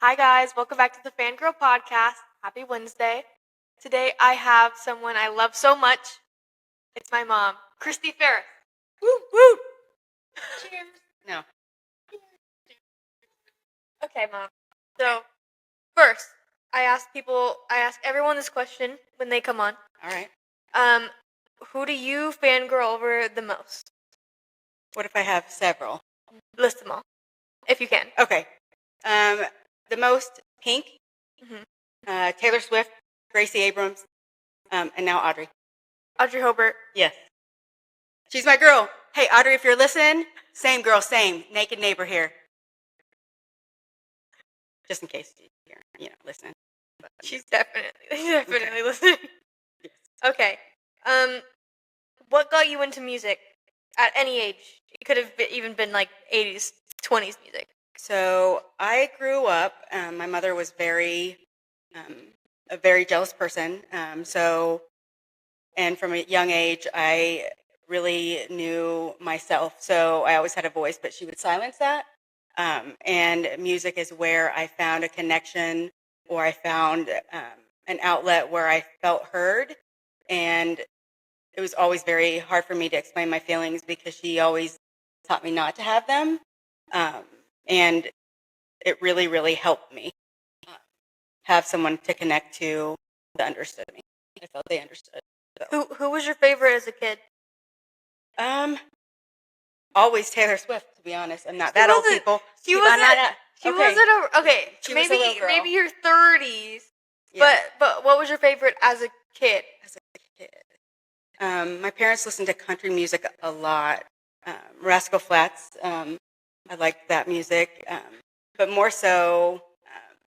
Hi guys, welcome back to the Fangirl Podcast. Happy Wednesday. Today I have someone I love so much. It's my mom, Kristie Ferris. Woo woo. Cheers. No. Okay, Mom. So, first, I ask everyone this question when they come on. All right. Who do you fangirl over the most? What if I have several? List them all, if you can. Okay. The most Pink, Taylor Swift, Gracie Abrams, and now Audrey. Audrey Hobart. Yes. She's my girl. Hey, Audrey, if you're listening, same girl, same. Naked neighbor here. Just in case you're listening. But, She's definitely listening. Yes. Okay. What got you into music at any age? It could have even been like 80s, 20s music. So I grew up, my mother was a very jealous person. And from a young age, I really knew myself. So I always had a voice, but she would silence that. And music is where I found a connection, or I found an outlet where I felt heard. And it was always very hard for me to explain my feelings because she always taught me not to have them. And it really, really helped me have someone to connect to that understood me. I felt they understood. So. Who was your favorite as a kid? Always Taylor Swift, to be honest. I'm not that old, people. She wasn't okay. She was a little girl. Maybe your 30s. Yeah. But what was your favorite as a kid? As a kid, my parents listened to country music a lot. Rascal Flatts. I liked that music, but more so.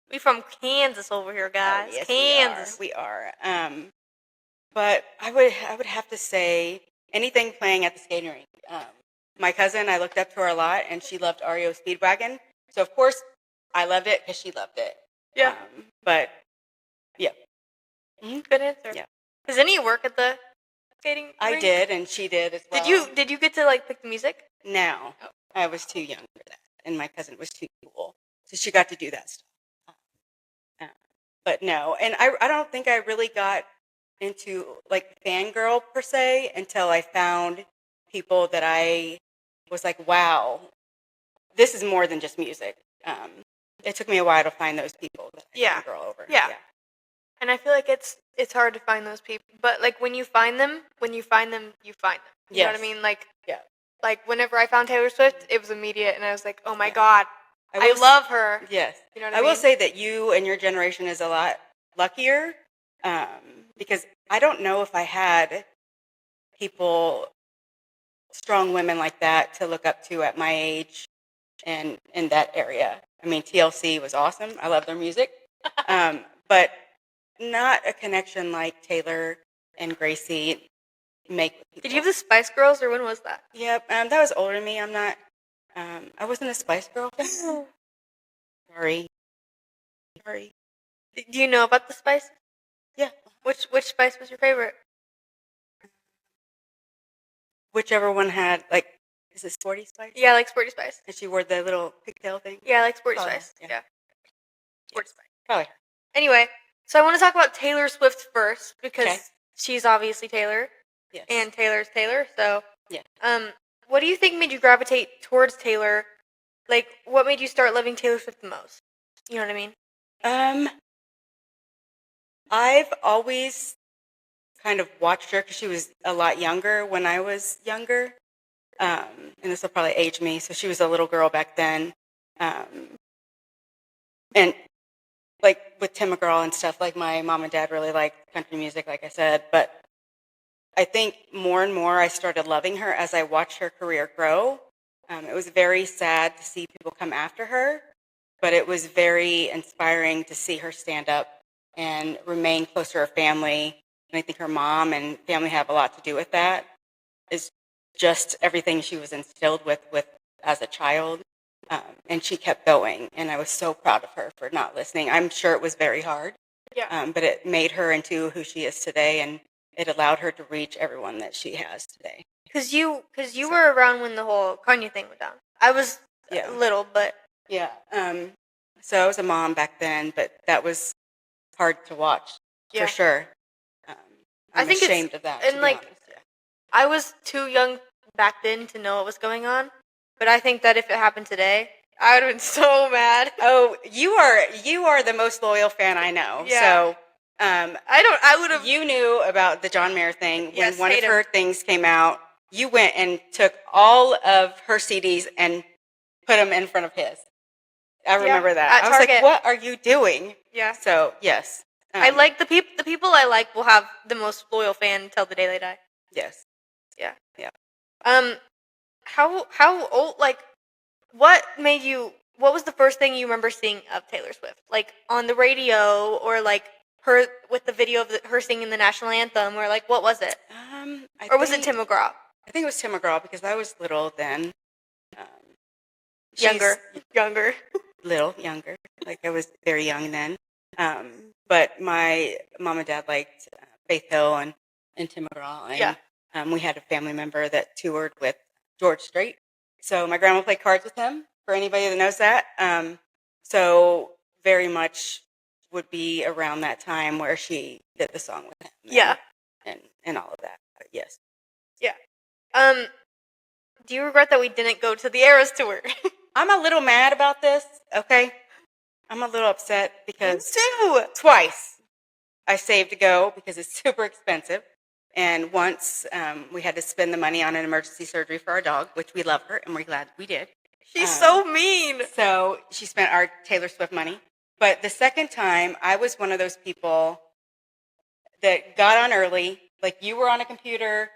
We from Kansas over here, guys. Yes, Kansas. We are. But I would have to say anything playing at the skating rink. My cousin, I looked up to her a lot, and she loved REO Speedwagon. So of course, I loved it because she loved it. Yeah. But yeah. Mm-hmm. Good answer. Yeah. Does any work at the skating rink? I did, and she did as well. Did you get to pick the music? No. Oh. I was too young for that, and my cousin was too cool, so she got to do that stuff. But no, and I don't think I really got into fangirl per se until I found people that I was like, wow, this is more than just music. It took me a while to find those people that I fangirl over. Yeah. And I feel like it's hard to find those people, but when you find them, you find them. You know what I mean? Whenever I found Taylor Swift, it was immediate, and I was like, oh my God, I love her. Yes. You know what I mean? will say that you and your generation is a lot luckier, because I don't know if I had people, strong women like that to look up to at my age and in that area. I mean, TLC was awesome. I love their music. But not a connection like Taylor and Gracie make with people. Did you have the Spice Girls, or when was that? Yep, that was older than me. I'm not. I wasn't a Spice Girl. Sorry. Do you know about the Spice? Yeah. Which Spice was your favorite? Whichever one had is it Sporty Spice? Yeah, I like Sporty Spice. And she wore the little pigtail thing. Yeah, I like Sporty Probably, Spice. Yeah. Sporty Spice. Probably her. Anyway, so I want to talk about Taylor Swift first because she's obviously Taylor. Yes. And Taylor's Taylor. So yeah. What do you think made you gravitate towards Taylor? What made you start loving Taylor Swift the most? You know what I mean? I've always kind of watched her because she was a lot younger when I was younger. And this will probably age me. So she was a little girl back then. And with Tim McGraw and stuff, my mom and dad really liked country music, like I said. But I think more and more I started loving her as I watched her career grow. It was very sad to see people come after her, but it was very inspiring to see her stand up and remain close to her family. And I think her mom and family have a lot to do with that. It's just everything she was instilled with as a child. And she kept going, and I was so proud of her for not listening. I'm sure it was very hard, but it made her into who she is today, and it allowed her to reach everyone that she has today. Because you were around when the whole Kanye thing went down. I was little, but yeah. So I was a mom back then, but that was hard to watch for sure. I'm ashamed of that. And I was too young back then to know what was going on, but I think that if it happened today, I would have been so mad. Oh, you are the most loyal fan I know. Yeah. So I would have. You knew about the John Mayer thing when one of her things came out. You went and took all of her CDs and put them in front of his. I remember that. I was like, "What are you doing?" Yeah. So yes, I like the people I like will have the most loyal fan until the day they die. Yes. Yeah. Yeah. How old? Like, what made you? What was the first thing you remember seeing of Taylor Swift? Like on the radio, or like her with the video of her singing the national anthem, or like what was it? Or was it Tim McGraw? I think it was Tim McGraw because I was little then. Younger. Little younger. Like I was very young then. But my mom and dad liked Faith Hill and Tim McGraw. And we had a family member that toured with George Strait. So my grandma played cards with him, for anybody that knows that. So very much would be around that time where she did the song with him. And all of that. But yes. Yeah. Do you regret that we didn't go to the Eras tour? I'm a little mad about this, okay? I'm a little upset because twice I saved to go because it's super expensive. And once we had to spend the money on an emergency surgery for our dog, which we love her and we're glad we did. She's so mean. So she spent our Taylor Swift money. But the second time, I was one of those people that got on early. Like you were on a computer.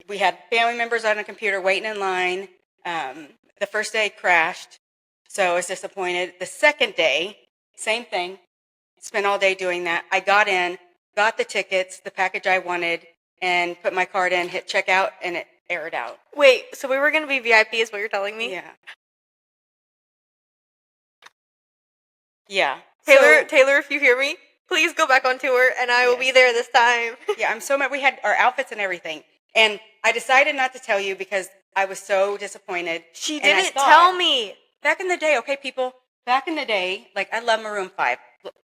We had family members on a computer waiting in line. The first day crashed, so I was disappointed. The second day, same thing. Spent all day doing that. I got in, got the tickets, the package I wanted, and put my card in, hit checkout, and it aired out. Wait, so we were going to be VIP is what you're telling me? Yeah. Yeah. Taylor, if you hear me, please go back on tour, and I will be there this time. Yeah, I'm so mad. We had our outfits and everything. And I decided not to tell you because I was so disappointed. She didn't tell me. Back in the day, okay, people, back in the day, like I love Maroon 5.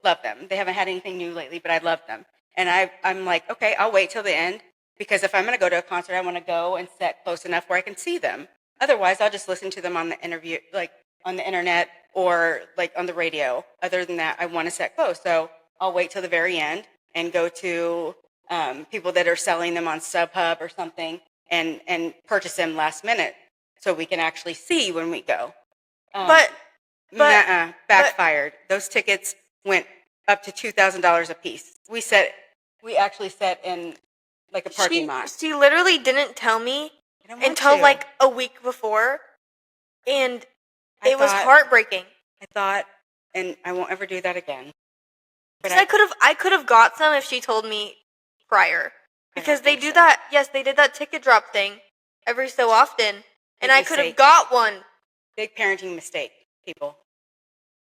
Love them. They haven't had anything new lately, but I love them. And I'm like, okay, I'll wait till the end because if I'm going to go to a concert, I want to go and sit close enough where I can see them. Otherwise, I'll just listen to them on the interview, like on the internet or like on the radio. Other than that, I want to sit close. So I'll wait till the very end and go to people that are selling them on StubHub or something and purchase them last minute so we can actually see when we go. But backfired. Those tickets went up to $2,000 a piece. We actually sat in like a parking lot. She literally didn't tell me until like a week before, and it was heartbreaking. I thought, and I won't ever do that again. But I could have got some if she told me prior, because they do that. Yes, they did that ticket drop thing every so often, and I could have got one. Big parenting mistake, people.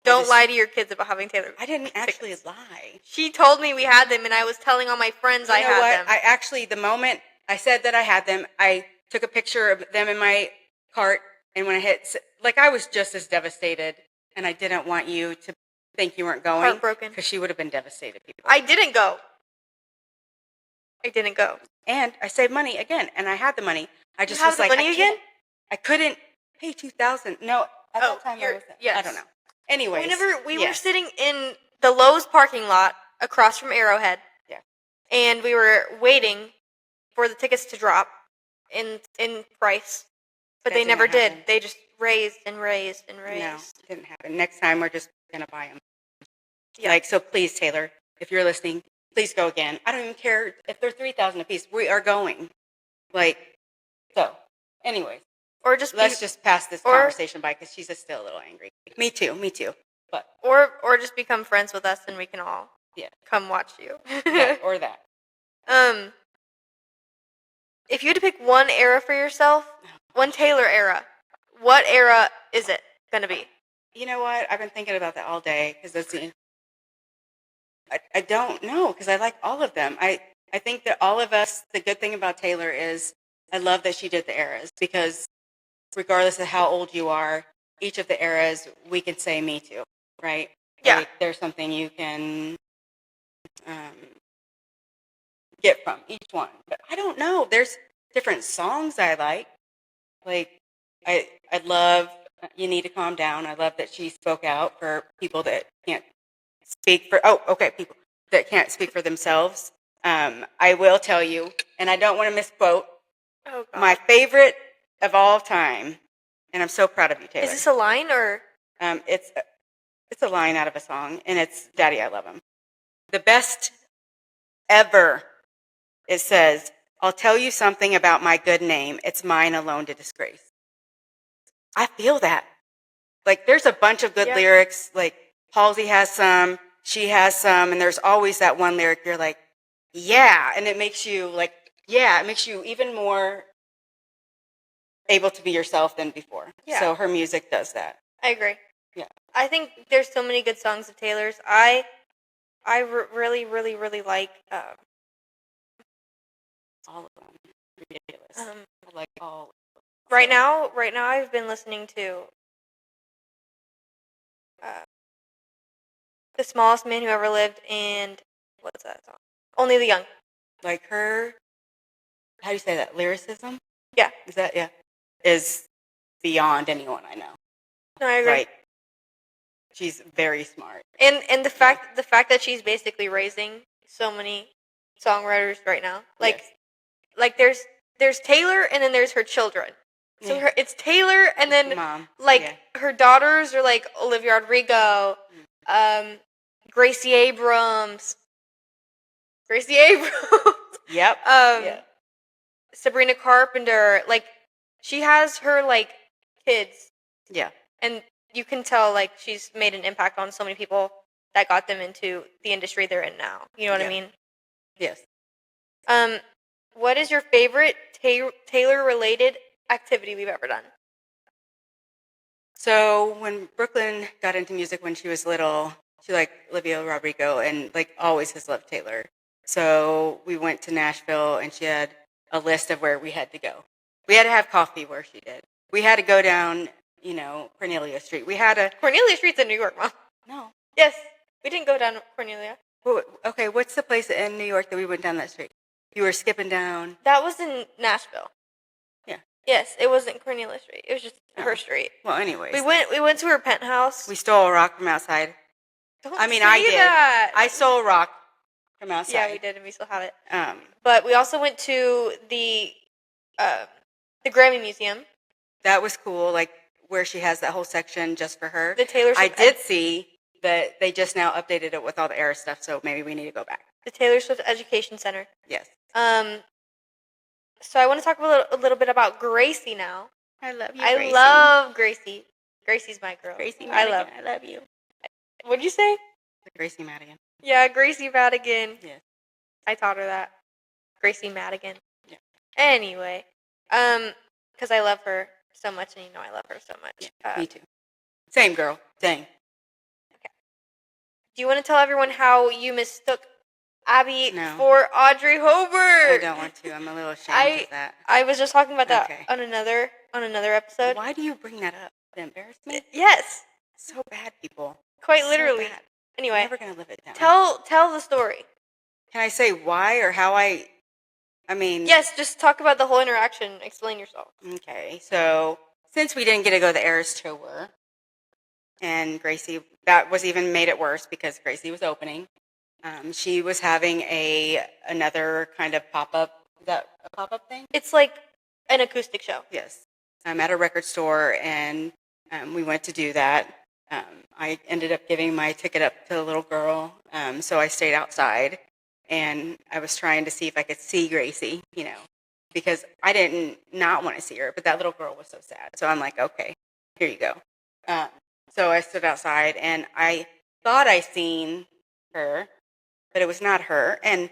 Don't lie to your kids about having Taylor. I didn't actually lie. She told me we had them, and I was telling all my friends I had them. I actually, the moment I said that I had them, I took a picture of them in my cart, and when I hit, like I was just as devastated, and I didn't want you to think you weren't going. Heartbroken. Because she would have been devastated, people. I didn't go. And I saved money again, and I had the money. I just was like, again? I couldn't pay $2,000. No, at that time I wasn't. Yes. I don't know. Anyways, we were sitting in the Lowe's parking lot across from Arrowhead. Yeah. And we were waiting for the tickets to drop in price. But they never did. They just raised and raised and raised. No, it didn't happen. Next time we're just going to buy them. Yeah. Like, so please, Taylor, if you're listening, please go again. I don't even care if they're $3,000 a piece. We are going. Like, so, anyways. Or just let's just pass this conversation by because she's still a little angry. Me too. But or just become friends with us and we can all come watch you. Yeah, or that. If you had to pick one era for yourself, one Taylor era, what era is it gonna be? You know what? I've been thinking about that all day because I don't know because I like all of them. I think that all of us. The good thing about Taylor is I love that she did the eras because regardless of how old you are, each of the eras we can say me too, right? Yeah. Like, there's something you can get from each one. But I don't know. There's different songs I like. Like, I love You Need to Calm Down. I love that she spoke out for people that can't speak for, people that can't speak for themselves. I will tell you, and I don't want to misquote, my favorite of all time, and I'm so proud of you, Taylor. Is this a line or? It's a line out of a song, and it's Daddy, I Love Him. The best ever, it says, I'll tell you something about my good name. It's mine alone to disgrace. I feel that. Like, there's a bunch of good lyrics. Like, Halsey has some, she has some, and there's always that one lyric you're like, yeah. And it makes you like, it makes you even more able to be yourself than before. Yeah. So her music does that. I agree. Yeah. I think there's so many good songs of Taylor's. I really, really, really like all of them. Ridiculous. I like all. Right now, I've been listening to The Smallest Man Who Ever Lived and what's that song? Only the Young. Like her, how do you say that? Lyricism? Yeah. Is that, is beyond anyone I know. No, I agree. Like, she's very smart. And the fact that she's basically raising so many songwriters right now. Like there's Taylor and then there's her children. So it's Taylor and then Mom. Her daughters are like Olivia Rodrigo, Gracie Abrams. Yep. Sabrina Carpenter. Like, she has her like kids. Yeah. And you can tell like she's made an impact on so many people that got them into the industry they're in now. You know what I mean? Yes. What is your favorite Taylor-related activity we've ever done? So when Brooklyn got into music when she was little, she liked Olivia Rodrigo and like always has loved Taylor. So we went to Nashville and she had a list of where we had to go. We had to have coffee where she did. We had to go down, Cornelia Street. Cornelia Street's in New York, Mom. No. Yes. We didn't go down Cornelia. Okay, what's the place in New York that we went down that street? You were skipping down. That was in Nashville. Yeah. Yes, it wasn't Cornelia Street. It was just her street. Well, anyways. We went to her penthouse. We stole a rock from outside. I did. That. I stole a rock from outside. Yeah, we did, and we still have it. But we also went to the Grammy Museum. That was cool, like where she has that whole section just for her. The Taylor Swift. I did see that they just now updated it with all the Era stuff, so maybe we need to go back. The Taylor Swift Education Center. Yes. So I want to talk a little bit about Gracie now. I love you, Gracie. I love Gracie. Gracie's my girl. Gracie Madigan. I love you. What'd you say? Gracie Madigan. Yeah, Gracie Madigan. Yes. I taught her that. Gracie Madigan. Yeah. Anyway, because I love her so much, and I love her so much. Yeah, me too. Same girl. Dang. Okay. Do you want to tell everyone how you mistook Abby for Audrey Hobart? I don't want to. I'm a little ashamed of that. I was just talking about that on another episode. Why do you bring that up? To embarrass me? Yes. So bad, people. Quite literally. So bad. Anyway, I'm never gonna live it down. Tell the story. Can I say why or how I mean? Yes, just talk about the whole interaction. Explain yourself. Okay, so since we didn't get to go to the Eras tour, and Gracie, that was even made it worse because Gracie was opening. She was having another kind of pop-up. Is that a pop-up thing? It's like an acoustic show. Yes. I'm at a record store, and we went to do that. I ended up giving my ticket up to the little girl, so I stayed outside, and I was trying to see if I could see Gracie, because I didn't not want to see her, but that little girl was so sad. So I'm like, okay, here you go. So I stood outside, and I thought I seen her, but it was not her. And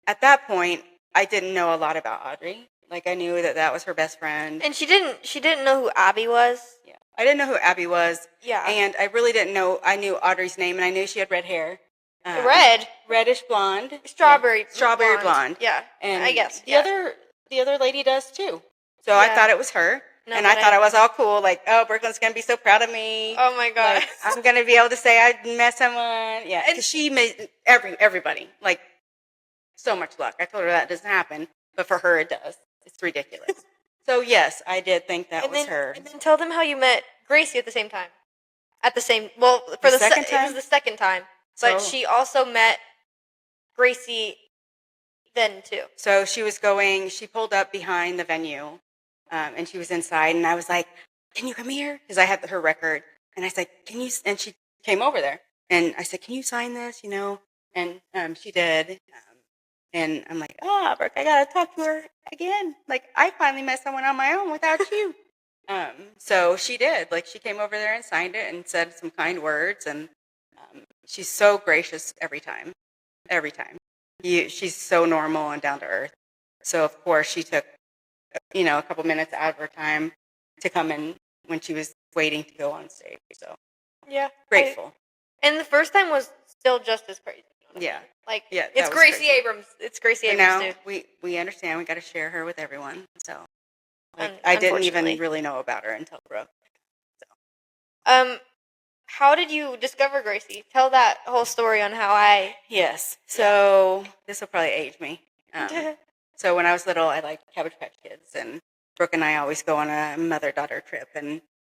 at that point, I didn't know a lot about Audrey. Like, I knew that was her best friend. And she didn't know who Abby was. Yeah. I didn't know who Abby was. Yeah. And I really didn't know. I knew Audrey's name, and I knew she had red hair. Reddish blonde. Strawberry blonde. Yeah. And I guess. The other lady does too. So I thought it was her. No, and I thought I was all cool, like, oh, Brooklyn's going to be so proud of me. Oh, my God. Like, I'm going to be able to say I met someone. Yeah, because she made everybody, like, so much luck. I told her that doesn't happen, but for her it does. It's ridiculous. So, yes, I did think that was her. And then tell them how you met Gracie at the same time. Well, for the second time? It was the second time. But she also met Gracie then, too. So she pulled up behind the venue, and she was inside, and I was like, can you come here? Because I had her record. And I said, and she came over there. And I said, can you sign this, And she did. And I'm like, Brooke, I got to talk to her again. Like, I finally met someone on my own without you. So she did. Like, she came over there and signed it and said some kind words. And she's so gracious every time. Every time. She's so normal and down to earth. So, of course, she took, a couple minutes out of her time to come in when she was waiting to go on stage. So, yeah, grateful. And the first time was still just as crazy. Yeah. Like, yeah, it's Gracie Abrams. It's Gracie Abrams, now, we understand. We got to share her with everyone. So, I didn't even really know about her until Brooke. So. How did you discover Gracie? Tell that whole story on how I... Yes. So, this will probably age me. So, when I was little, I liked Cabbage Patch Kids. And Brooke and I always go on a mother-daughter trip.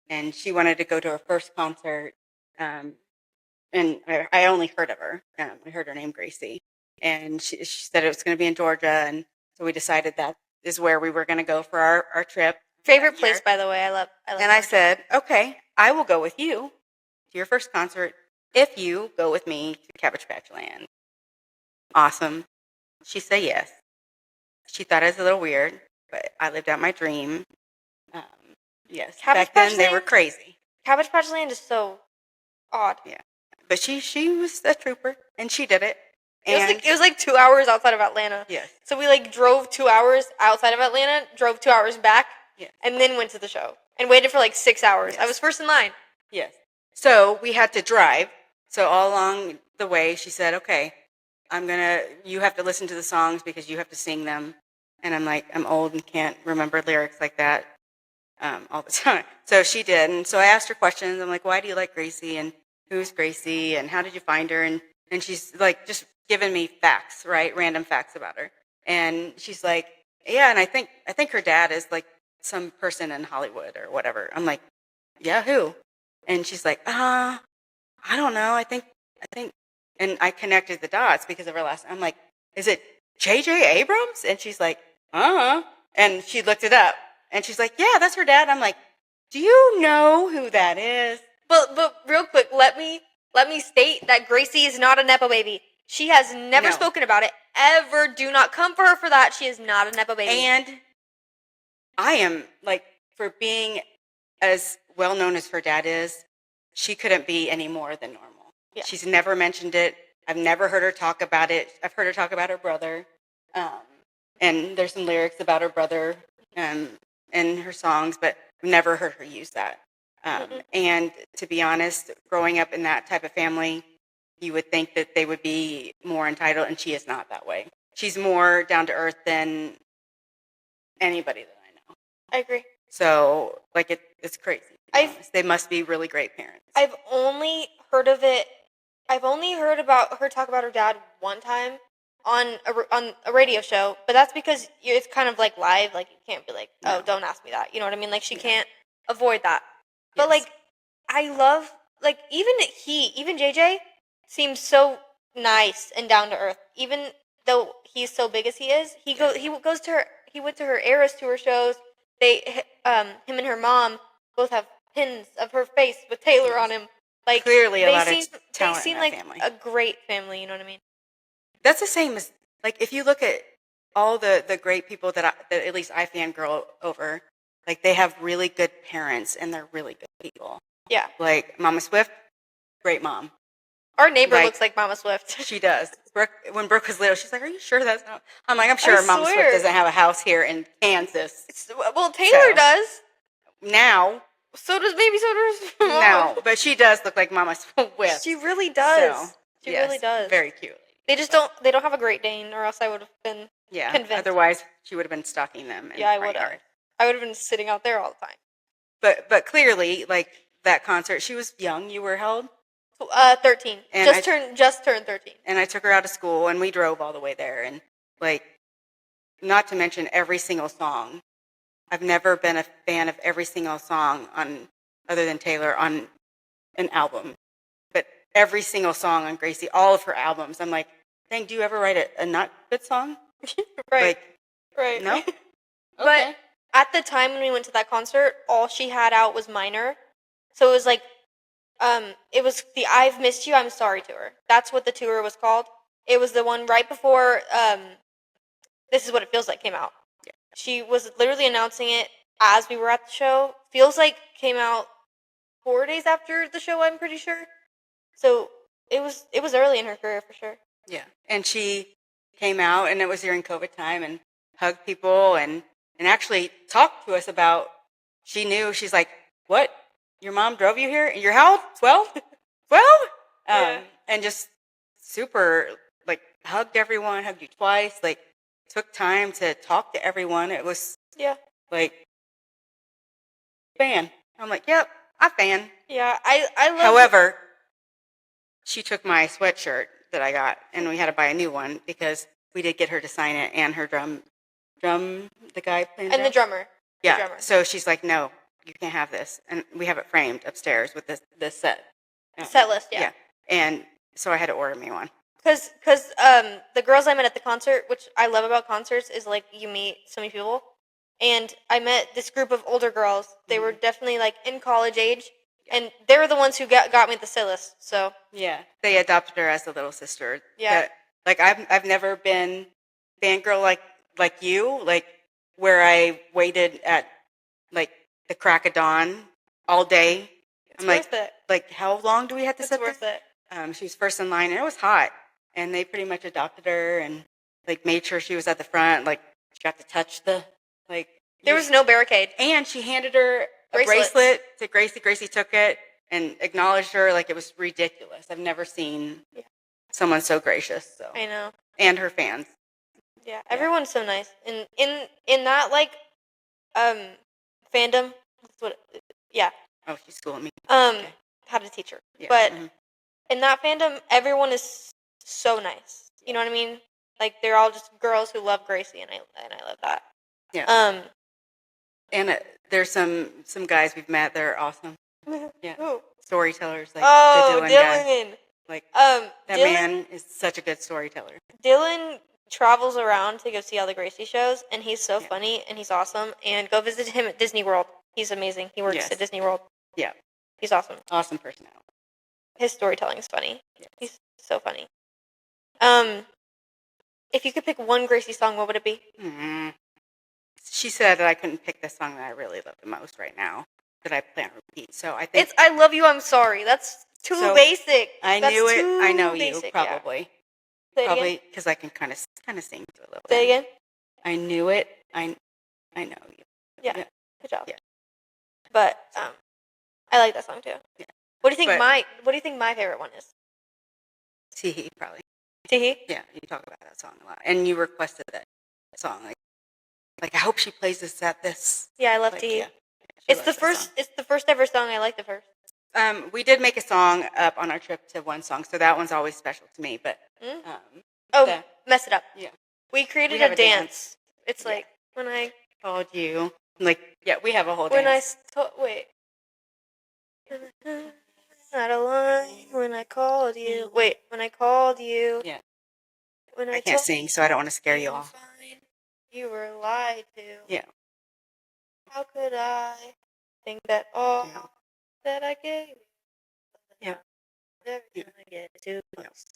And she wanted to go to her first concert. And I only heard of her. I heard her name, Gracie. And she said it was going to be in Georgia. And so we decided that is where we were going to go for our trip. Favorite place, by the way. I love and Georgia. I said, okay, I will go with you to your first concert if you go with me to Cabbage Patch Land. Awesome. She said yes. She thought it was a little weird, but I lived out my dream. Yes. Back then, they were crazy. Cabbage Patch Land is so odd. Yeah. But she was a trooper, and she did it. It was like 2 hours outside of Atlanta. Yes. So we drove 2 hours outside of Atlanta, drove 2 hours back, and then went to the show. And waited for 6 hours. Yes. I was first in line. Yes. So we had to drive. So all along the way, she said, okay, you have to listen to the songs because you have to sing them. And I'm like, I'm old and can't remember lyrics like that all the time. So she did. And so I asked her questions. I'm like, why do you like Gracie? And who's Gracie? And how did you find her? And she's just giving me facts, right? Random facts about her. And she's like, yeah, and I think her dad is some person in Hollywood or whatever. I'm like, yeah, who? And she's like, I don't know. I think, and I connected the dots because of her last. I'm like, is it J.J. Abrams? And she's like, and she looked it up, and she's like, yeah, that's her dad. I'm like, do you know who that is? But real quick, let me state that Gracie is not a Nepo baby. She has never spoken about it ever. Do not come for her for that. She is not a Nepo baby. And I am for being as well known as her dad is, she couldn't be any more than normal. Yeah. She's never mentioned it. I've never heard her talk about it. I've heard her talk about her brother. And there's some lyrics about her brother in her songs, but I've never heard her use that. And to be honest, growing up in that type of family, you would think that they would be more entitled, and she is not that way. She's more down to earth than anybody that I know. I agree. So, it's crazy. They must be really great parents. I've only heard of it. I've only heard about her talk about her dad one time on a radio show, but that's because it's kind of live. You can't be oh, don't ask me that. You know what I mean? She can't avoid that. Yes. But I love even JJ seems so nice and down to earth. Even though he's so big as he is, he went to her Eras tour shows. Him and her mom both have pins of her face with Taylor on him. Clearly a lot of talent. They seem in that family. A great family. You know what I mean? That's the same as if you look at all the great people that at least I fangirl over. They have really good parents and they're really good people. Yeah. Mama Swift, great mom. Our neighbor looks like Mama Swift. She does. When Brooke was little, she's like, are you sure that's not? I'm like, I'm sure Mama Swift doesn't have a house here in Kansas. Taylor does. Now. So does Mama. No, but she does look like Mama Swift. She really does. So, she really does. Very cute. They just don't have a Great Dane, or else I would have been convinced. Otherwise, she would have been stalking them. Yeah, I would have. I would have been sitting out there all the time. but clearly, like that concert, she was young. You were how old? 13. And just turned 13. And I took her out of school, and we drove all the way there. And like, not to mention every single song. I've never been a fan of every single song other than Taylor, on an album. But every single song on Gracie, all of her albums, I'm like, dang, do you ever write a not good song? Right. Like, right. No? Okay. But at the time when we went to that concert, all she had out was Minor. So it was like, it was the I've Missed You, I'm Sorry tour. That's what the tour was called. It was the one right before This Is What It Feels Like came out. Yeah. She was literally announcing it as we were at the show. Feels Like came out 4 days after the show, I'm pretty sure. So it was early in her career for sure. Yeah. And she came out, and it was during COVID time, and hugged people and actually talked to us about, she knew, she's like, what? Your mom drove you here? And you're how old? 12? 12? Yeah. And just super, like, hugged everyone, hugged you twice, like, took time to talk to everyone. It was, like, fan. I'm like, yep, I'm fan. Yeah, I love. However, she took my sweatshirt that I got, and we had to buy a new one because we did get her to sign it, and her drum, the guy playing and the drummer. Yeah. The drummer. So she's like, no, you can't have this, and we have it framed upstairs with this set. Set list, yeah. And so I had to order me one. Because the girls I met at the concert, which I love about concerts, is like you meet so many people. And I met this group of older girls. They were definitely like in college age, and they were the ones who got me the set list. So yeah, they adopted her as a little sister. Yeah, like I've never been fangirl like you, like where I waited at like the crack of dawn all day. It's worth it. Like, how long do we have to sit worth this? It. She was first in line, and it was hot. And they pretty much adopted her and like made sure she was at the front. Like, she got to touch the like. There was no barricade. And she handed her a bracelet to Gracie. Gracie took it and acknowledged her. Like, it was ridiculous. I've never seen someone so gracious. So I know. And her fans. Yeah, everyone's so nice. And in that like fandom, that's what. Yeah. Oh, she's schooling me. How to teach her. Yeah. But in that fandom, everyone is so nice. You know what I mean? Like, they're all just girls who love Gracie, and I love that. Yeah. And there's some guys we've met. They're awesome. Yeah. Who? Storytellers, like the Dylan. Dylan. Guy. Like that Dylan, man is such a good storyteller. Dylan travels around to go see all the Gracie shows, and he's so funny and he's awesome. And go visit him at Disney World. He's amazing. He works at Disney World. Yeah. He's awesome. Awesome personality. His storytelling is funny. Yes. He's so funny. If you could pick one Gracie song, what would it be? She said that I couldn't pick the song that I really love the most right now that I plan to repeat. So I think it's "I Love You, I'm Sorry." That's too basic. I knew it. I know basic, you probably. Yeah. Probably because I can kind of sing to it a little bit. Say it again. I knew it. I know you. Yeah. Good job. Yeah. But I like that song too. Yeah. What do you think my favorite one is? Teehee, probably. Teehee? Yeah, you talk about that song a lot, and you requested that song. Like I hope she plays this at this. Yeah, I love Teehee. Yeah, it's the first. It's the first ever song I like the first. We did make a song up on our trip to One Song, so that one's always special to me. But Mess It Up. Yeah, we created a dance. It's like when I called you. Like we have a whole dance. Wait. Not a line when I called you. Wait, when I called you. Yeah. When I can't sing, so I don't want to scare you off. You were lied to. Yeah. How could I think that all that I gave you? Yeah. Every time I get too close.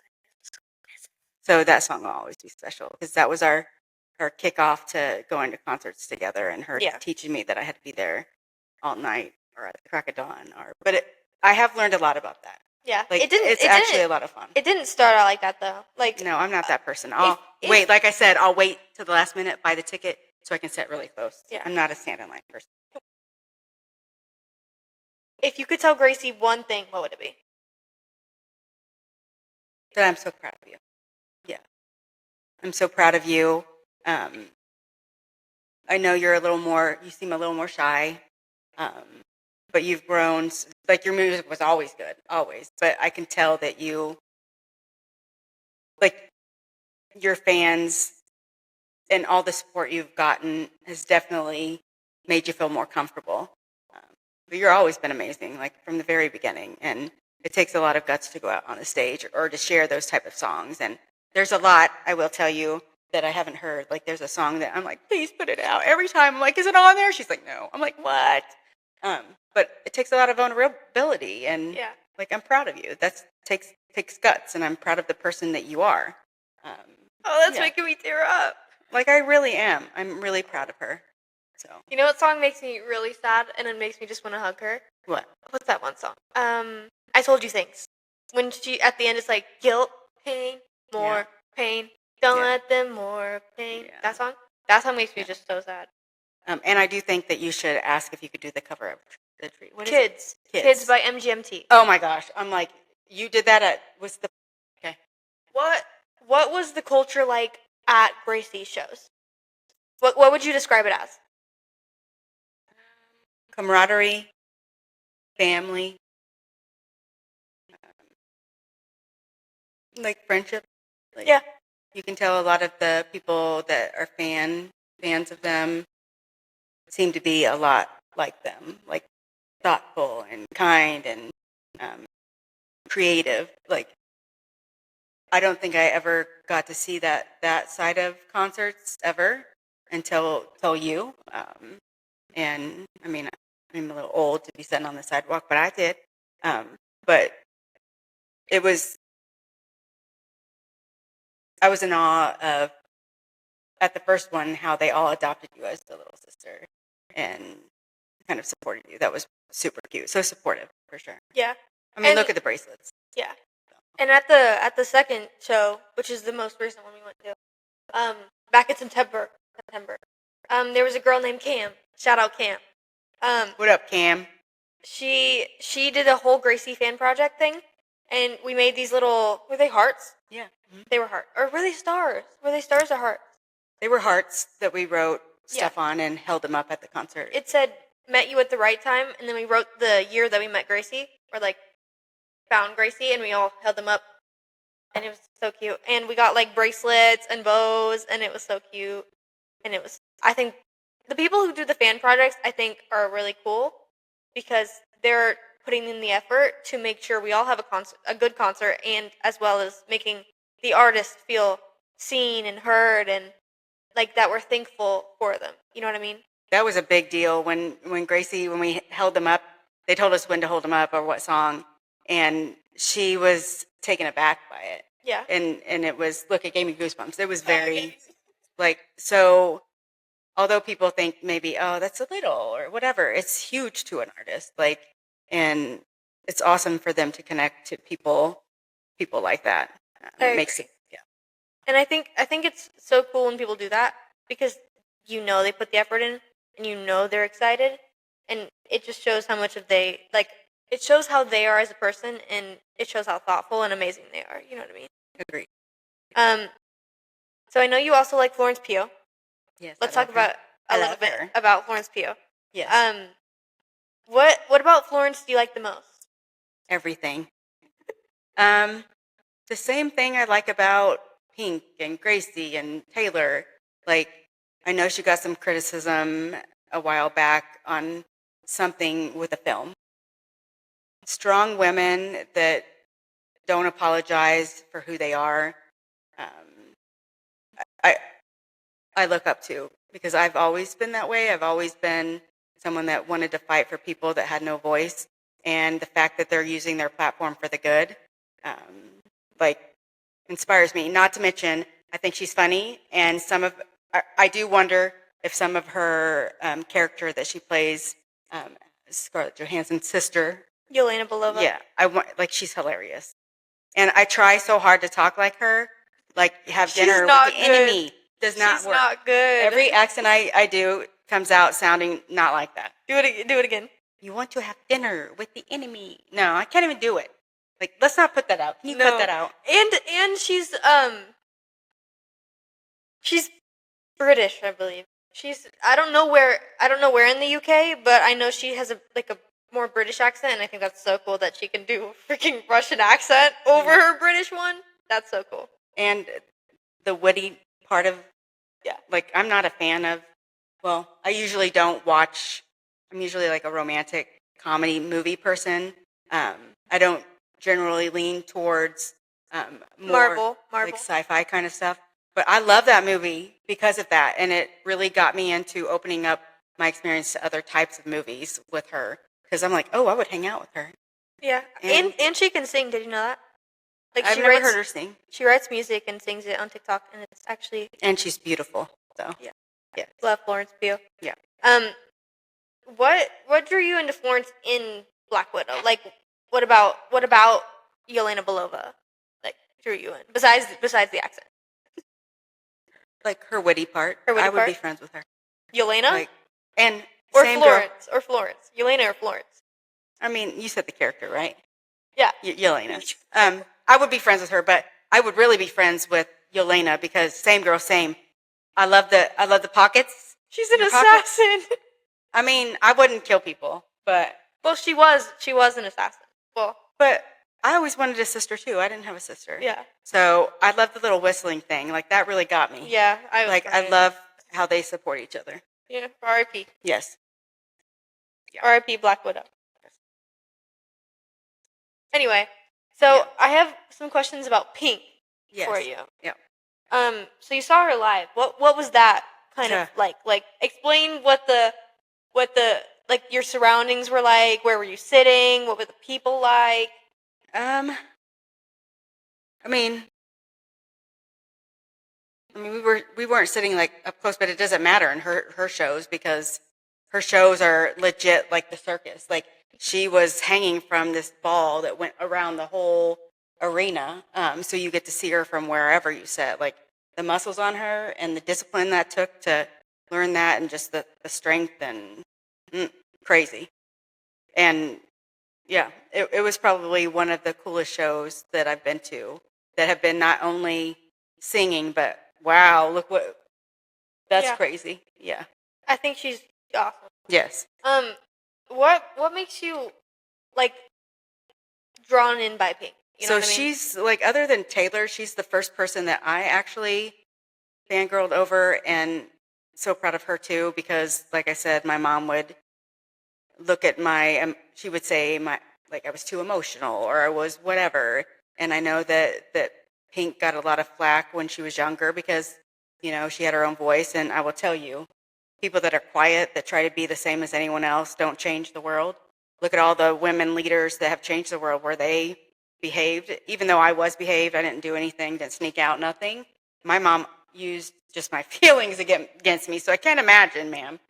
So that song will always be special because that was our kickoff to going to concerts together, and her teaching me that I had to be there all night or at the crack of dawn. I have learned a lot about that. Yeah, like it's actually a lot of fun. It didn't start out like that though. Like no, I'm not that person. Wait, like I said, I'll wait to the last minute, buy the ticket so I can sit really close. Yeah, I'm not a stand in line person. If you could tell Gracie one thing, what would it be? That I'm so proud of you. Yeah, I'm so proud of you. I know you're you seem a little more shy. but you've grown. Like, your music was always good, always. But I can tell that your fans and all the support you've gotten has definitely made you feel more comfortable. But you're always been amazing, like, from the very beginning. And it takes a lot of guts to go out on a stage or to share those type of songs. And there's a lot, I will tell you, that I haven't heard. Like, there's a song that I'm like, please put it out. Every time I'm like, is it on there? She's like, no. I'm like, what? But it takes a lot of vulnerability, and like, I'm proud of you. That takes guts, and I'm proud of the person that you are. That's making me tear up. Like, I really am. I'm really proud of her. So, you know what song makes me really sad, and it makes me just want to hug her? What? What's that one song? I Told You Things. When she at the end is like, guilt, pain, more pain. Don't let them more pain. Yeah. That song? That song makes me just so sad. And I do think that you should ask if you could do the cover of the tree. What is Kids. It? Kids by MGMT. Oh my gosh. I'm like, you did that at, okay. What was the culture like at Gracie shows? What would you describe it as? Camaraderie, family, like friendship. Like, yeah. You can tell a lot of the people that are fans of them seem to be a lot like them, like thoughtful and kind and creative. Like, I don't think I ever got to see that side of concerts ever until you. And I mean, I'm a little old to be sitting on the sidewalk, but I did. But I was in awe of, at the first one, how they all adopted you as the little sister and kind of supported you. That was super cute. So supportive, for sure. Yeah. I mean, look at the bracelets. Yeah. And at the second show, which is the most recent one we went to, back in September, there was a girl named Cam. Shout out Cam. What up, Cam? She did a whole Gracie fan project thing, and we made these little, were they hearts? Yeah. Mm-hmm. They were hearts. Or were they stars? Were they stars or hearts? They were hearts that we wrote stuff on and held them up at the concert. It said, met you at the right time, and then we wrote the year that we met Gracie, or like found Gracie, and we all held them up, and it was so cute. And we got like bracelets and bows, and it was so cute. And it was, I think, the people who do the fan projects, I think, are really cool because they're putting in the effort to make sure we all have a good concert, and as well as making the artist feel seen and heard, and like that we're thankful for them. You know what I mean? That was a big deal when Gracie, when we held them up, they told us when to hold them up or what song, and she was taken aback by it. Yeah. And it was, look, it gave me goosebumps. It was very, like, so, although people think maybe, oh, that's a little or whatever, it's huge to an artist. Like, and it's awesome for them to connect to people like that. It makes it, yeah. And I think it's so cool when people do that because they put the effort in and they're excited, and it just shows how much it shows how they are as a person, and it shows how thoughtful and amazing they are. You know what I mean? Agree. So I know you also like Florence Pugh. Yes. Let's talk about a little bit about Florence Pugh. Yes. What about Florence do you like the most? Everything. The same thing I like about Pink and Gracie and Taylor. Like, I know she got some criticism a while back on something with a film. Strong women that don't apologize for who they are. I look up to, because I've always been that way. I've always been someone that wanted to fight for people that had no voice, and the fact that they're using their platform for the good, inspires me. Not to mention, I think she's funny, and I do wonder if some of her character that she plays, Scarlett Johansson's sister, Yelena Belova. Yeah, she's hilarious, and I try so hard to talk like her, like have dinner with the enemy. Does not work. She's not good. Every accent I do comes out sounding not like that. Do it again. You want to have dinner with the enemy? No, I can't even do it. Like, let's not put that out. Can you cut that out? And she's British, I believe. I don't know where in the UK, but I know she has a more British accent, and I think that's so cool that she can do a freaking Russian accent over her British one. That's so cool. And the witty part of, like, I'm not a fan of, well, I usually don't watch, I'm usually like a romantic comedy movie person. I don't generally lean towards more like sci-fi kind of stuff. But I love that movie because of that, and it really got me into opening up my experience to other types of movies with her. Because I'm like, oh, I would hang out with her. Yeah, and she can sing. Did you know that? Like, I've never heard her sing. She writes music and sings it on TikTok, and it's actually... And she's beautiful, so... Yeah. Love Florence Pugh. Yeah. What drew you into Florence in Black Widow? Like, what about Yelena Belova, like, drew you in? Besides the accent. Like, her witty part. I would be friends with her. Yelena? Like, and or same Florence. Girl. Or Florence. Yelena or Florence? I mean, you said the character, right? Yeah. Yelena. I would be friends with her, but I would really be friends with Yelena because same girl, same. I love the pockets. She's an assassin. I mean, I wouldn't kill people, but... Well, she was an assassin. Well... But I always wanted a sister, too. I didn't have a sister. Yeah. So I love the little whistling thing. Like, that really got me. Yeah. I love how they support each other. Yeah. R.I.P. Yes. Yeah. R.I.P. Black Widow. Anyway, so I have some questions about Pink for you. Yeah. So you saw her live. What was that kind of like? Like, explain what the like your surroundings were like. Where were you sitting? What were the people like? I mean, we weren't sitting like up close, but it doesn't matter in her shows because her shows are legit like the circus. Like, she was hanging from this ball that went around the whole arena, so you get to see her from wherever you sit. Like, the muscles on her and the discipline that took to learn that, and just the strength and crazy. And yeah, it was probably one of the coolest shows that I've been to that have been not only singing, but wow, look what, that's crazy. Yeah. I think she's awesome. Yes. What makes you, like, drawn in by Pink? You know what I mean? She's, like, other than Taylor, she's the first person that I actually fangirled over, and so proud of her, too, because, like I said, my mom would look at she would say, like, I was too emotional, or I was whatever, and I know that Pink got a lot of flack when she was younger because, you know, she had her own voice, and I will tell you, people that are quiet, that try to be the same as anyone else, don't change the world. Look at all the women leaders that have changed the world where they behaved. Even though I was behaved, I didn't do anything, didn't sneak out, nothing. My mom used just my feelings against me, so I can't imagine, ma'am.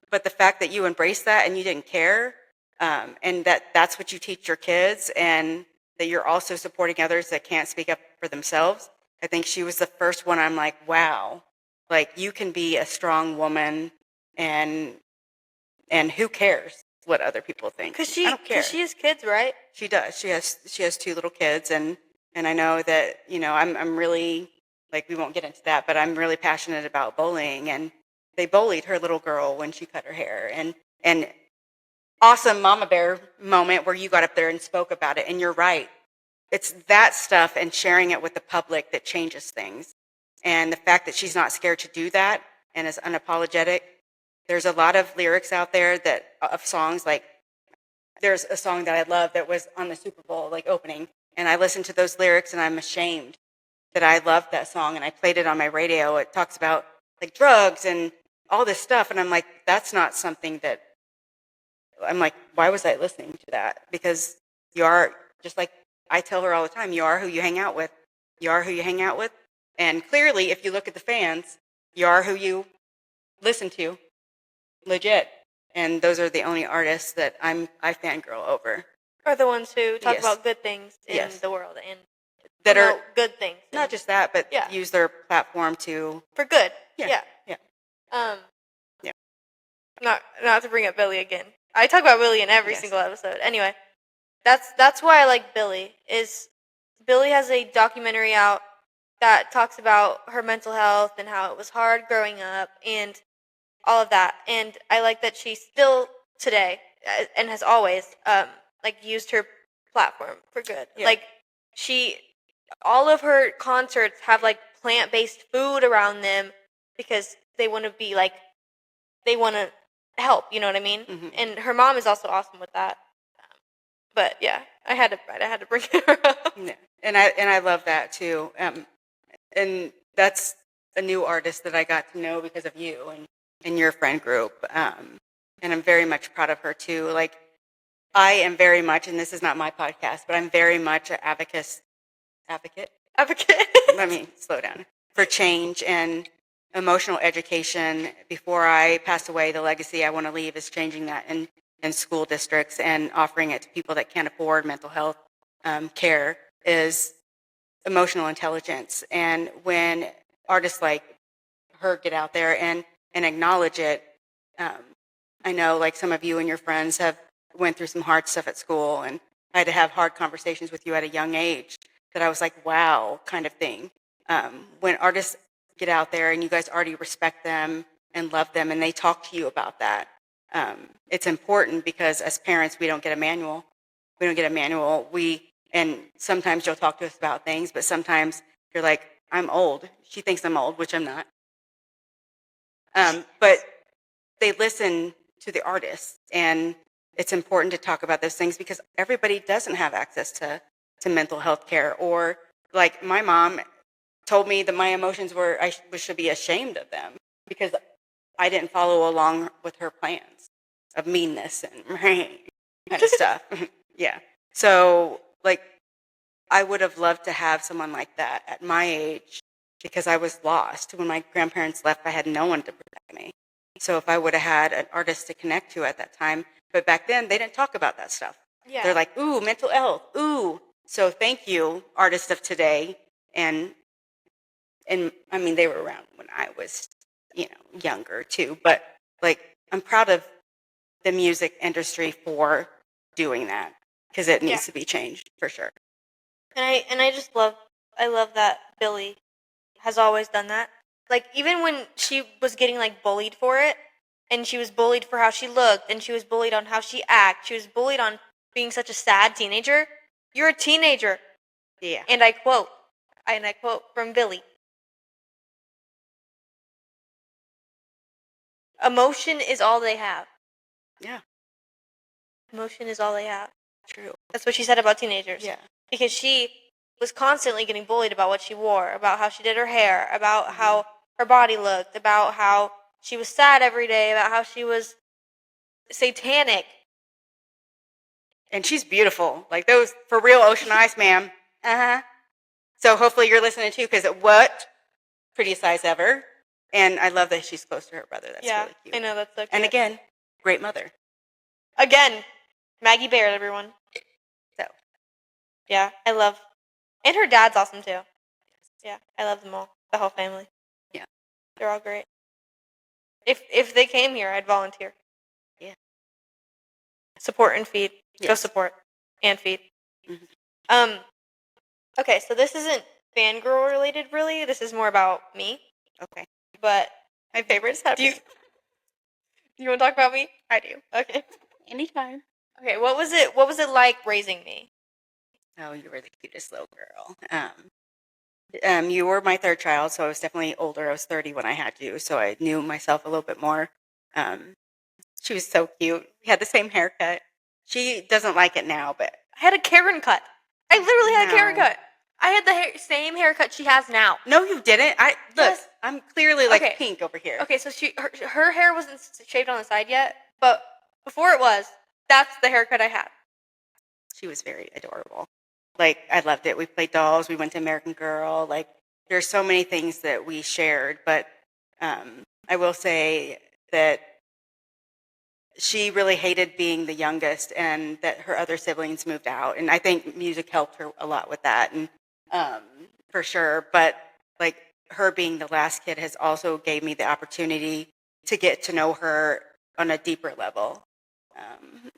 But the fact that you embraced that and you didn't care, and that's what you teach your kids, and that you're also supporting others that can't speak up for themselves, I think she was the first one I'm like, wow. Like, you can be a strong woman, and who cares what other people think? Because she has kids, right? She does. She has 2 little kids, and I know that, you know, I'm really, like, we won't get into that, but I'm really passionate about bullying, and they bullied her little girl when she cut her hair, and awesome mama bear moment where you got up there and spoke about it, and you're right. It's that stuff and sharing it with the public that changes things. And the fact that she's not scared to do that and is unapologetic. There's a lot of lyrics out there of songs, like there's a song that I love that was on the Super Bowl, like, opening. And I listened to those lyrics and I'm ashamed that I loved that song, and I played it on my radio. It talks about, like, drugs and all this stuff. And I'm like, that's not something that, I'm like, why was I listening to that? Because you are, just like I tell her all the time, you are who you hang out with. You are who you hang out with. And clearly, if you look at the fans, you are who you listen to, legit. And those are the only artists that I fangirl over. Are the ones who talk about good things in the world and that are good things. Not just that, but use their platform for good. Yeah. Not to bring up Billy again. I talk about Billy in every single episode. Anyway, that's why I like Billy. Billy has a documentary out that talks about her mental health and how it was hard growing up and all of that. And I like that she still today and has always like used her platform for good. Yeah. Like all of her concerts have like plant-based food around them because they want to be like, they want to help, you know what I mean? Mm-hmm. And her mom is also awesome with that. But yeah, I had to bring her up. Yeah. And I love that too. And that's a new artist that I got to know because of you and your friend group. And I'm very much proud of her too. Like, I am very much, and this is not my podcast, but I'm very much an advocate. Let me slow down. For change and emotional education. Before I pass away, the legacy I want to leave is changing that in school districts and offering it to people that can't afford mental health care is emotional intelligence. And when artists like her get out there and acknowledge it, I know like some of you and your friends have went through some hard stuff at school, and I had to have hard conversations with you at a young age that I was like, wow, kind of thing. When artists get out there and you guys already respect them and love them and they talk to you about that, it's important because as parents, we don't get a manual. And sometimes you'll talk to us about things, but sometimes you're like, I'm old. She thinks I'm old, which I'm not. But they listen to the artists, and it's important to talk about those things because everybody doesn't have access to mental health care. Or like my mom told me that my emotions I should be ashamed of them because I didn't follow along with her plans of meanness and kind of stuff. Yeah. So like, I would have loved to have someone like that at my age because I was lost. When my grandparents left, I had no one to protect me. So if I would have had an artist to connect to at that time, but back then they didn't talk about that stuff. Yeah. They're like, ooh, mental health, ooh. So thank you, artists of today. And I mean, they were around when I was, younger too. But like, I'm proud of the music industry for doing that because it needs to be changed for sure. And I just love that Billie has always done that. Like, even when she was getting like bullied for it, and she was bullied for how she looked, and she was bullied on how she acted, she was bullied on being such a sad teenager. You're a teenager. Yeah. And I quote from Billie. Emotion is all they have. Yeah. Emotion is all they have. True. That's what she said about teenagers. Yeah. Because she was constantly getting bullied about what she wore, about how she did her hair, about how her body looked, about how she was sad every day, about how she was satanic. And she's beautiful. Like those, for real, ocean eyes, ma'am. Uh-huh. So hopefully you're listening too, because what? Prettiest eyes ever. And I love that she's close to her brother. That's really cute. I know, that's so cute. And again, great mother. Again, Maggie Baird, everyone. So. Yeah, I love. And her dad's awesome too. Yeah, I love them all. The whole family. Yeah. They're all great. If they came here, I'd volunteer. Yeah. Support and feed. Yes. Go support and feed. Mm-hmm. Okay, so this isn't fangirl related, really. This is more about me. Okay. But my favorites have you. You want to talk about me? I do. Okay. Anytime. Okay. What was it like raising me? Oh, you were the cutest little girl. You were my third child, so I was definitely older. I was 30 when I had you, so I knew myself a little bit more. She was so cute. We had the same haircut. She doesn't like it now, but I had a Karen cut. I literally had a Karen cut. I had the same haircut she has now. No, you didn't. Look, I'm clearly like pink over here. Okay, so her hair wasn't shaved on the side yet, but before it was, that's the haircut I had. She was very adorable. Like, I loved it. We played dolls. We went to American Girl. Like, there's so many things that we shared. But I will say that she really hated being the youngest and that her other siblings moved out. And I think music helped her a lot with that, and for sure. But, like, her being the last kid has also gave me the opportunity to get to know her on a deeper level.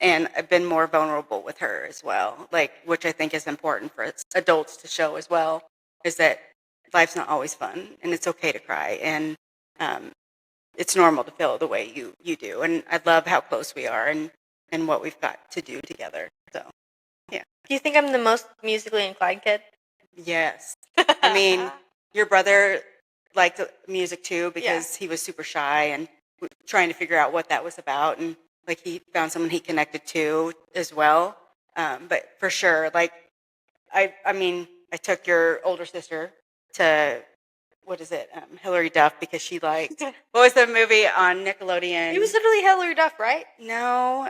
And I've been more vulnerable with her as well, like, which I think is important for adults to show as well, is that life's not always fun, and it's okay to cry, and it's normal to feel the way you do. And I love how close we are, and and what we've got to do together. So, yeah. Do you think I'm the most musically inclined kid? Yes. I mean, your brother liked music too because he was super shy and trying to figure out what that was about, and like he found someone he connected to as well. But for sure, like I mean, I took your older sister to what is it, Hillary Duff, because she liked what was the movie on Nickelodeon? It was literally Hillary Duff, right? No,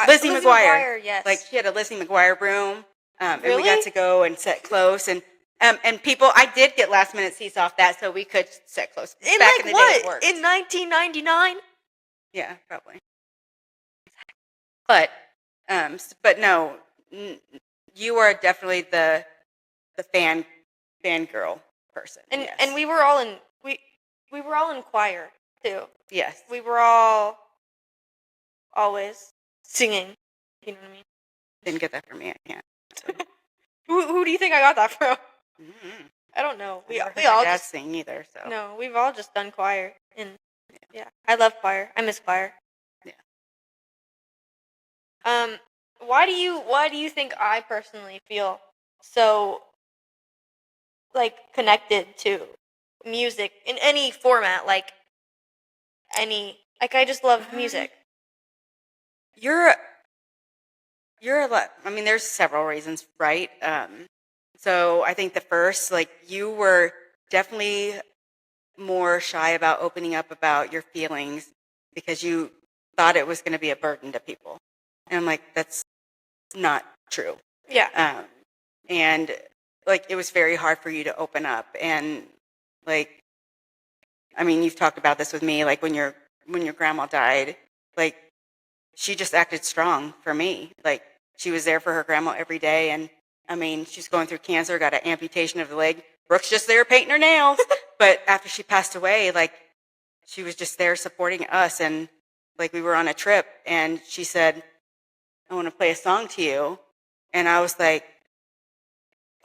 Lizzie Lizzie McGuire. Yes, like she had a Lizzie McGuire broom, and we Really? got to go and sit close and people. I did get last minute seats off that, so we could sit close. In Back like in the what? day, it worked. In 1999? Yeah, probably. But no, you are definitely the fangirl person. And yes. and we were all in we were all in choir too. Yes. We were all always singing. You know what I mean? Didn't get that from me. I can't. So. Who do you think I got that from? Mm-hmm. I don't know. We all just sing either. So no. We've all just done choir, and yeah, I love choir. I miss choir. Yeah. Why do you think I personally feel so like connected to music in any format, like I just love music. You're a lot. I mean, there's several reasons, right? So I think the first, like, you were definitely more shy about opening up about your feelings because you thought it was going to be a burden to people. And I'm like, that's not true. Yeah. And like, it was very hard for you to open up. And like, I mean, you've talked about this with me, like when your grandma died, like she just acted strong for me. Like she was there for her grandma every day. And I mean, she's going through cancer, got an amputation of the leg. Brooke's just there painting her nails. But after she passed away, like she was just there supporting us. And like we were on a trip and she said, I want to play a song to you. And I was like,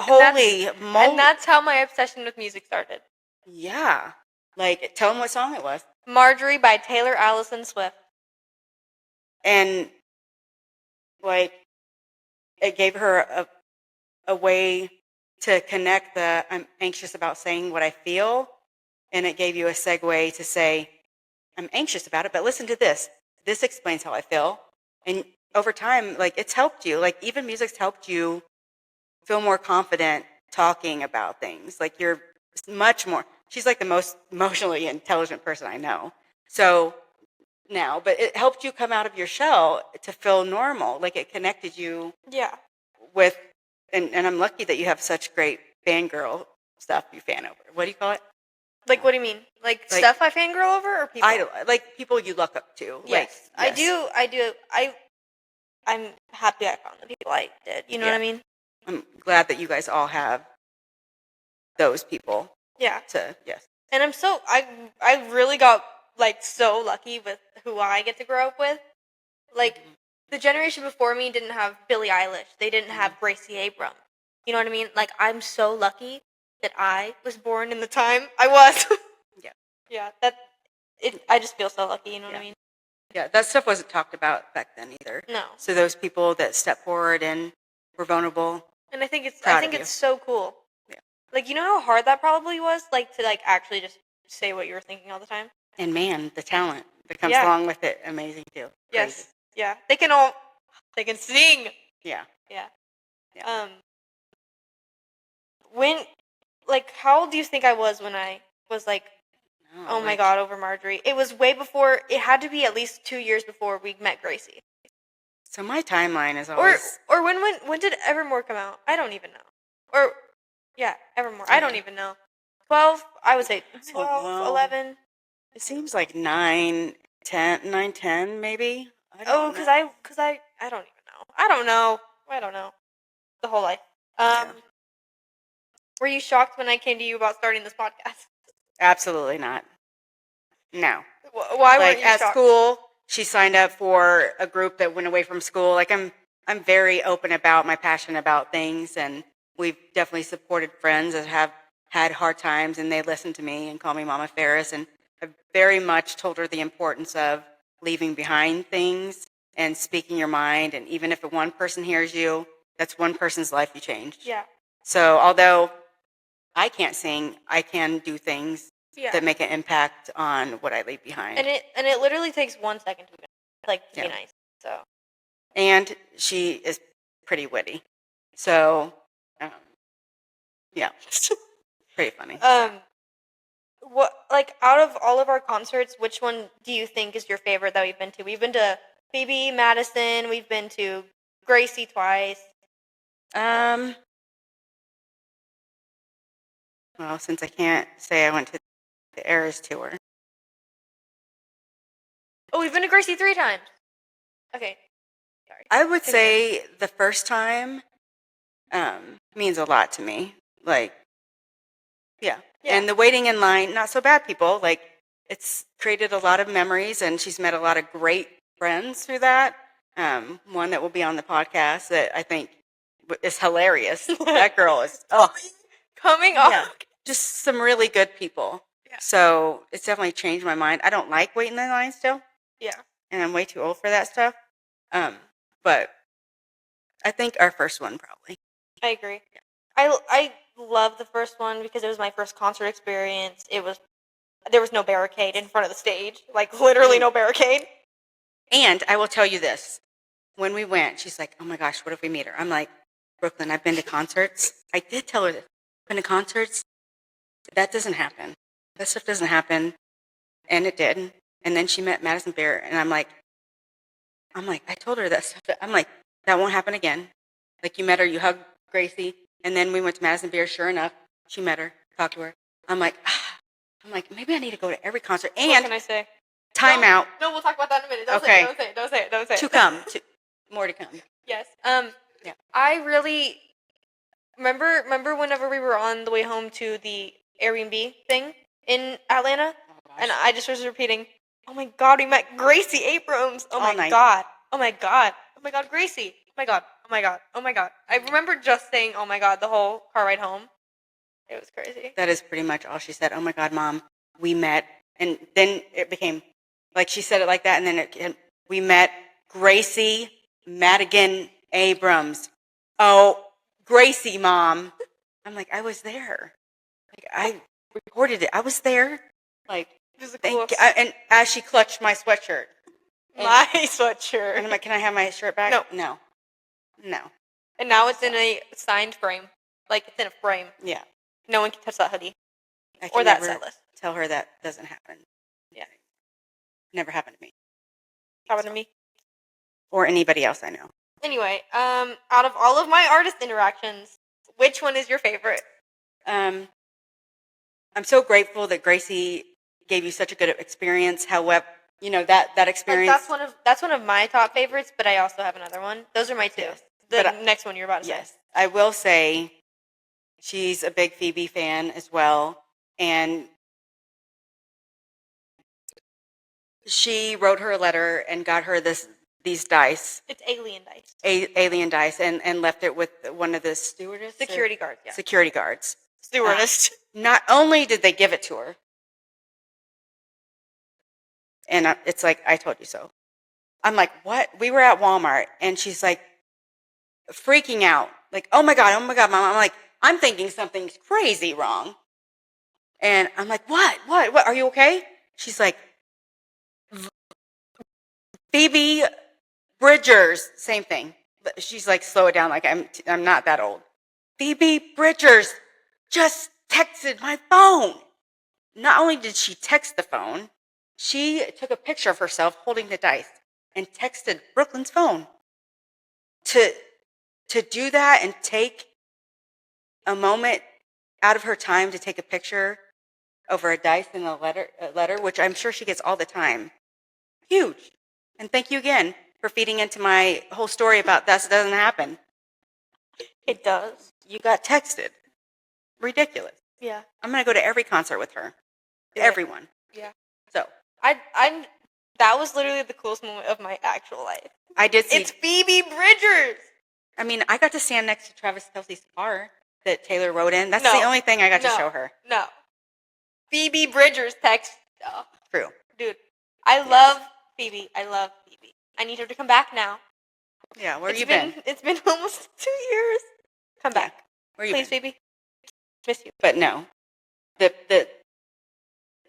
holy moly. And that's how my obsession with music started. Yeah. Like, tell them what song it was. Marjorie by Taylor Allison Swift. And like, it gave her a way to connect the I'm anxious about saying what I feel. And it gave you a segue to say, I'm anxious about it, but listen to this. This explains how I feel. And over time, like, it's helped you. Like, even music's helped you feel more confident talking about things. Like, you're much more, she's like the most emotionally intelligent person I know. So now, but it helped you come out of your shell to feel normal. Like, it connected you with, and I'm lucky that you have such great fangirl stuff you fan over. What do you call it? Like, what do you mean? Like stuff I fangirl over or people? Like people you look up to. Yes, like, yes. I do. I'm happy I found the people I did. You know what I mean? I'm glad that you guys all have those people. Yeah. Yes. And I really got like so lucky with who I get to grow up with. Like the generation before me didn't have Billie Eilish. They didn't have Gracie Abrams. You know what I mean? Like I'm so lucky that I was born in the time I was. Yeah. I just feel so lucky. You know what I mean? Yeah, that stuff wasn't talked about back then either. No. So those people that stepped forward and were vulnerable. And I think it's so cool. Yeah. Like, you know how hard that probably was, like to like actually just say what you were thinking all the time. And man, the talent that comes along with it, amazing too. Yes. Crazy. Yeah. They can sing. Yeah. Yeah. How old do you think I was when I was like, oh my God, over Marjorie? It was way before. It had to be at least 2 years before we met Gracie. So my timeline is always... Or when did Evermore come out? I don't even know. Evermore. I don't even know. 12, I would say 12, 11. It seems like 9, 10 maybe. Because I don't even know. I don't know. The whole life. Were you shocked when I came to you about starting this podcast? Absolutely not. No. Why weren't you shocked? At school, she signed up for a group that went away from school. Like I'm very open about my passion about things, and we've definitely supported friends that have had hard times, and they listen to me and call me Mama Ferris. And I've very much told her the importance of leaving behind things and speaking your mind. And even if one person hears you, that's one person's life you changed. Yeah. So although I can't sing, I can do things that make an impact on what I leave behind. And it literally takes 1 second to be nice. So. And she is pretty witty. So, yeah, pretty funny. What out of all of our concerts, which one do you think is your favorite that we've been to? We've been to Phoebe, Madison. We've been to Gracie twice. Well, since I can't say I went to the Eras tour. Oh, we've been to Gracie 3 times. Okay. Sorry. I would say the first time means a lot to me. Yeah. And the waiting in line, not so bad, people. It's created a lot of memories, and she's met a lot of great friends through that. One that will be on the podcast that I think is hilarious. That girl is coming off. Yeah, just some really good people. Yeah. So it's definitely changed my mind. I don't like waiting in line still. Yeah. And I'm way too old for that stuff. But I think our first one probably. I agree. Yeah. I love the first one because it was my first concert experience. There was no barricade in front of the stage, literally no barricade. And I will tell you this: when we went, she's like, "Oh my gosh, what if we meet her?" I'm like, "Brooklyn, I've been to concerts." I did tell her that I've been to concerts. That doesn't happen. That stuff doesn't happen, and it did. And then she met Madison Beer, and I'm like, I told her that stuff. I'm like, that won't happen again. You met her, you hugged Gracie. And then we went to Madison Beer. Sure enough, she met her, talked to her. I'm like, maybe I need to go to every concert. And what can I say? Time out. No, we'll talk about that in a minute. Don't say it. To come. More to come. Yes. Yeah. I really remember whenever we were on the way home to the Airbnb thing in Atlanta, and I just was repeating, "Oh my God, we met Gracie Abrams. Oh my God. Oh my God. Oh my God, Gracie. Oh my God. Oh my God. Oh my God." I remember just saying, "Oh my God," the whole car ride home. It was crazy. That is pretty much all she said. "Oh my God, Mom, we met." And then it became, she said it like that, and then we met Gracie Madigan Abrams. "Oh, Gracie, Mom." I'm like, I was there. I recorded it. I was there. And as she clutched my sweatshirt. My sweatshirt. And I'm like, "Can I have my shirt back?" No. And now it's in a signed frame. It's in a frame. Yeah. No one can touch that hoodie. Or that setlist. Tell her that doesn't happen. Yeah. Never happened to me. Happened to me. Or anybody else I know. Anyway, out of all of my artist interactions, which one is your favorite? I'm so grateful that Gracie gave you such a good experience. However, that experience. That's one of my top favorites, but I also have another one. Those are my two. Yes. The next one you're about to say. Yes, I will say she's a big Phoebe fan as well, and she wrote her a letter and got her these dice. It's alien dice. Alien dice, and left it with one of the stewardess? Security guards, yeah. Security guards. Stewardess. Not only did they give it to her, and it's like, I told you so. I'm like, what? We were at Walmart, and she's like freaking out. Oh my God, Mom. I'm like, I'm thinking something's crazy wrong. And I'm like, what? Are you okay? She's like, Phoebe Bridgers, same thing. She's like, slow it down, I'm not that old. Phoebe Bridgers just texted my phone. Not only did she text the phone, she took a picture of herself holding the dice and texted Brooklyn's phone. To do that and take a moment out of her time to take a picture over a dice and a letter, which I'm sure she gets all the time. Huge. And thank you again for feeding into my whole story about that doesn't happen. It does. You got texted. Ridiculous. Yeah. I'm going to go to every concert with her. Yeah. Everyone. Yeah. So. That was literally the coolest moment of my actual life. I did see. It's Phoebe Bridgers. I mean, I got to stand next to Travis Kelce's car that Taylor rode in. That's the only thing I got to show her. No. Phoebe Bridgers text. True. Dude, I love Phoebe. I love Phoebe. I need her to come back now. Yeah, where you been? It's been almost 2 years. Come back. Where you Please, been? baby. Miss you. But no, the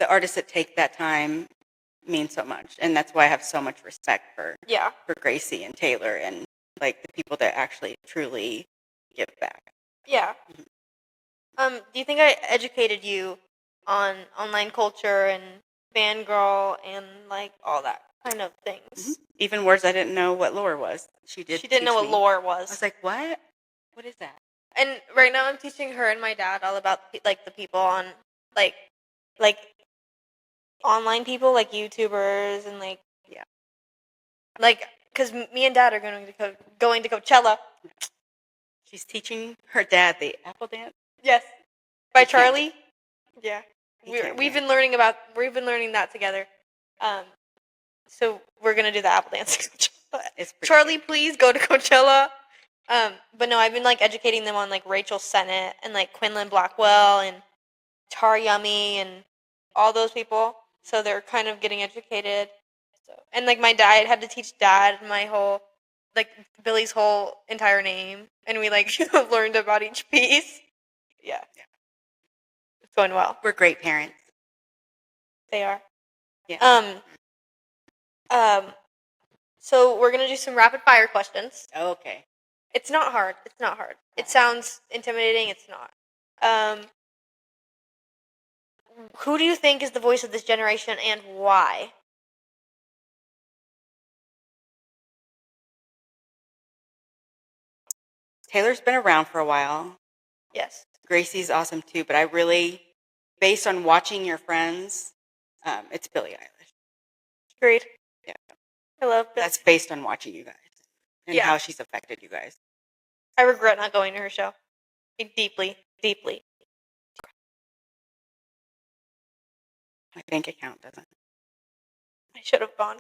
artists that take that time mean so much, and that's why I have so much respect for Gracie and Taylor and like the people that actually truly give back. Yeah. Do you think I educated you on online culture and fangirl and like all that kind of things? Mm-hmm. Even words I didn't know what lore was. She didn't know what lore was. I was like, what? What is that? And right now I'm teaching her and my dad all about like the people on like online people, like YouTubers and like because me and Dad are going to Coachella. She's teaching her dad the apple dance. Yes, by Charlie. Yeah, we've been learning that together. So we're gonna do the apple dance. Charlie, please go to Coachella. But no, I've been like educating them on like Rachel Sennett and like Quinlan Blackwell and Tar Yummy and all those people. So they're kind of getting educated. So, and like my dad had to teach Dad my whole like Billy's whole entire name, and we like learned about each piece. Yeah, it's going well. We're great parents. They are. Yeah. So we're gonna do some rapid fire questions. Okay. It's not hard. It sounds intimidating. It's not. Who do you think is the voice of this generation and why? Taylor's been around for a while. Yes. Gracie's awesome too, but I really, based on watching your friends, it's Billie Eilish. Agreed. Yeah. I love Billie. That's based on watching you guys and how she's affected you guys. I regret not going to her show. Deeply, deeply. My bank account doesn't. I should have gone.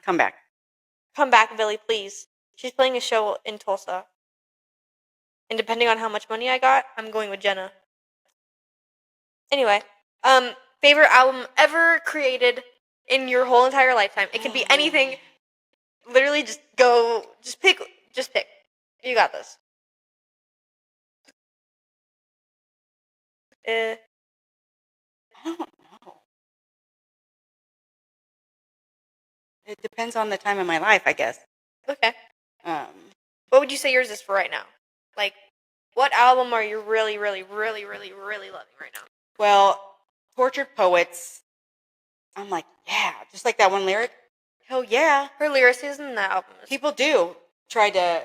Come back. Come back, Billie, please. She's playing a show in Tulsa. And depending on how much money I got, I'm going with Jenna. Anyway, favorite album ever created in your whole entire lifetime. It can be anything. Literally just pick. You got this. I don't know. It depends on the time of my life, I guess. Okay. What would you say yours is for right now? Like, what album are you really, really, really, really, really loving right now? Well, Tortured Poets, I'm like, yeah, just like that one lyric. Hell yeah. Her lyricism in that album. People do try to,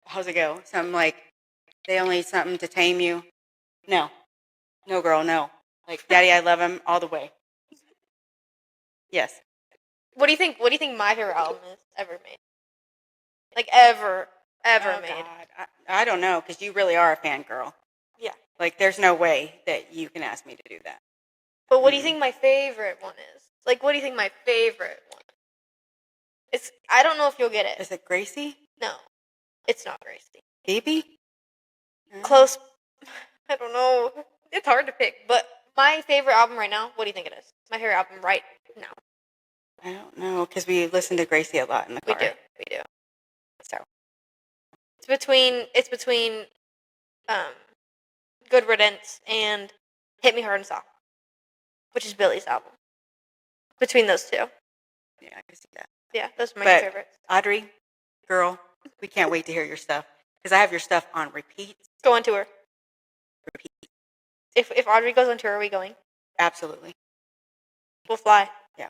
how's it go? Something like, they only need something to tame you. No, girl, no. Like, Daddy, I love him all the way. Yes. What do you think my favorite album is ever made? Like, ever made? God. I don't know, because you really are a fangirl. Yeah. Like, there's no way that you can ask me to do that. But what do you think my favorite one is? Like, what do you think my favorite one is? I don't know if you'll get it. Is it Gracie? No. It's not Gracie. Baby? Close. I don't know. It's hard to pick. But my favorite album right now, what do you think it is? My favorite album right now. I don't know, because we listen to Gracie a lot in the car. We do. So it's between Good Riddance and Hit Me Hard and Soft, which is Billy's album. Between those two. Yeah, I can see that. Yeah, those are my favorites. Audrey, girl, we can't wait to hear your stuff, because I have your stuff on repeat. Go on tour. Repeat. If Audrey goes on tour, are we going? Absolutely. We'll fly. Yeah.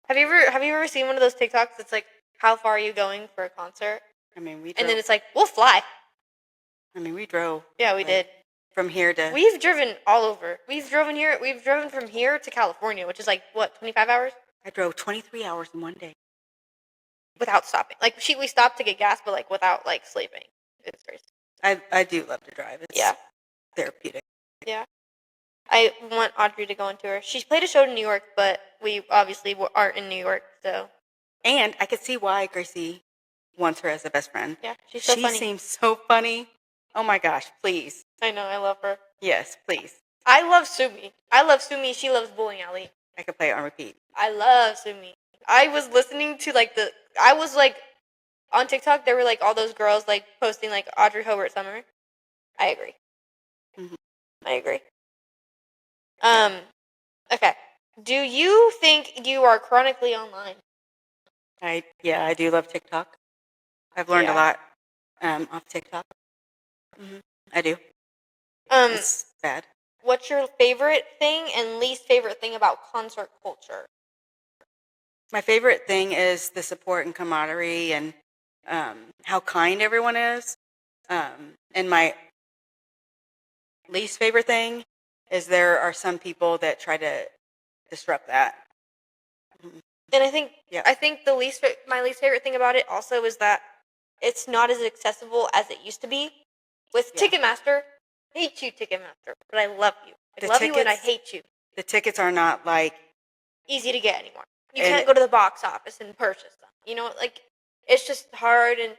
Have you ever seen one of those TikToks that's like, how far are you going for a concert? I mean, we drove. And then it's like, we'll fly. I mean, we drove. Yeah, we did. From here to... We've driven all over. We've driven from here to California, which is like, what, 25 hours? I drove 23 hours in one day. Without stopping. Like, we stopped to get gas, but like without like sleeping. It's crazy. I do love to drive. It's therapeutic. Yeah. I want Audrey to go on tour. She's played a show in New York, but we obviously aren't in New York, so... And I could see why Gracie wants her as a best friend. Yeah, she's so funny. She seems so funny. Oh my gosh, please. I know, I love her. Yes, please. I love Sumi. She loves Bowling Alley. I could play it on repeat. I love Sumi. I was listening to like I was like on TikTok. There were like all those girls like posting like Audrey Hobart Summer. I agree. Mhm. I agree. Okay. Do you think you are chronically online? I do love TikTok. I've learned a lot off TikTok. I do. It's bad. What's your favorite thing and least favorite thing about concert culture? My favorite thing is the support and camaraderie and how kind everyone is. And my least favorite thing is there are some people that try to disrupt that. And I think my least favorite thing about it also is that it's not as accessible as it used to be. With Ticketmaster, I hate you, Ticketmaster, but I love you. I love you and I hate you. The tickets are not like easy to get anymore. You can't go to the box office and purchase them. You know, like it's just hard and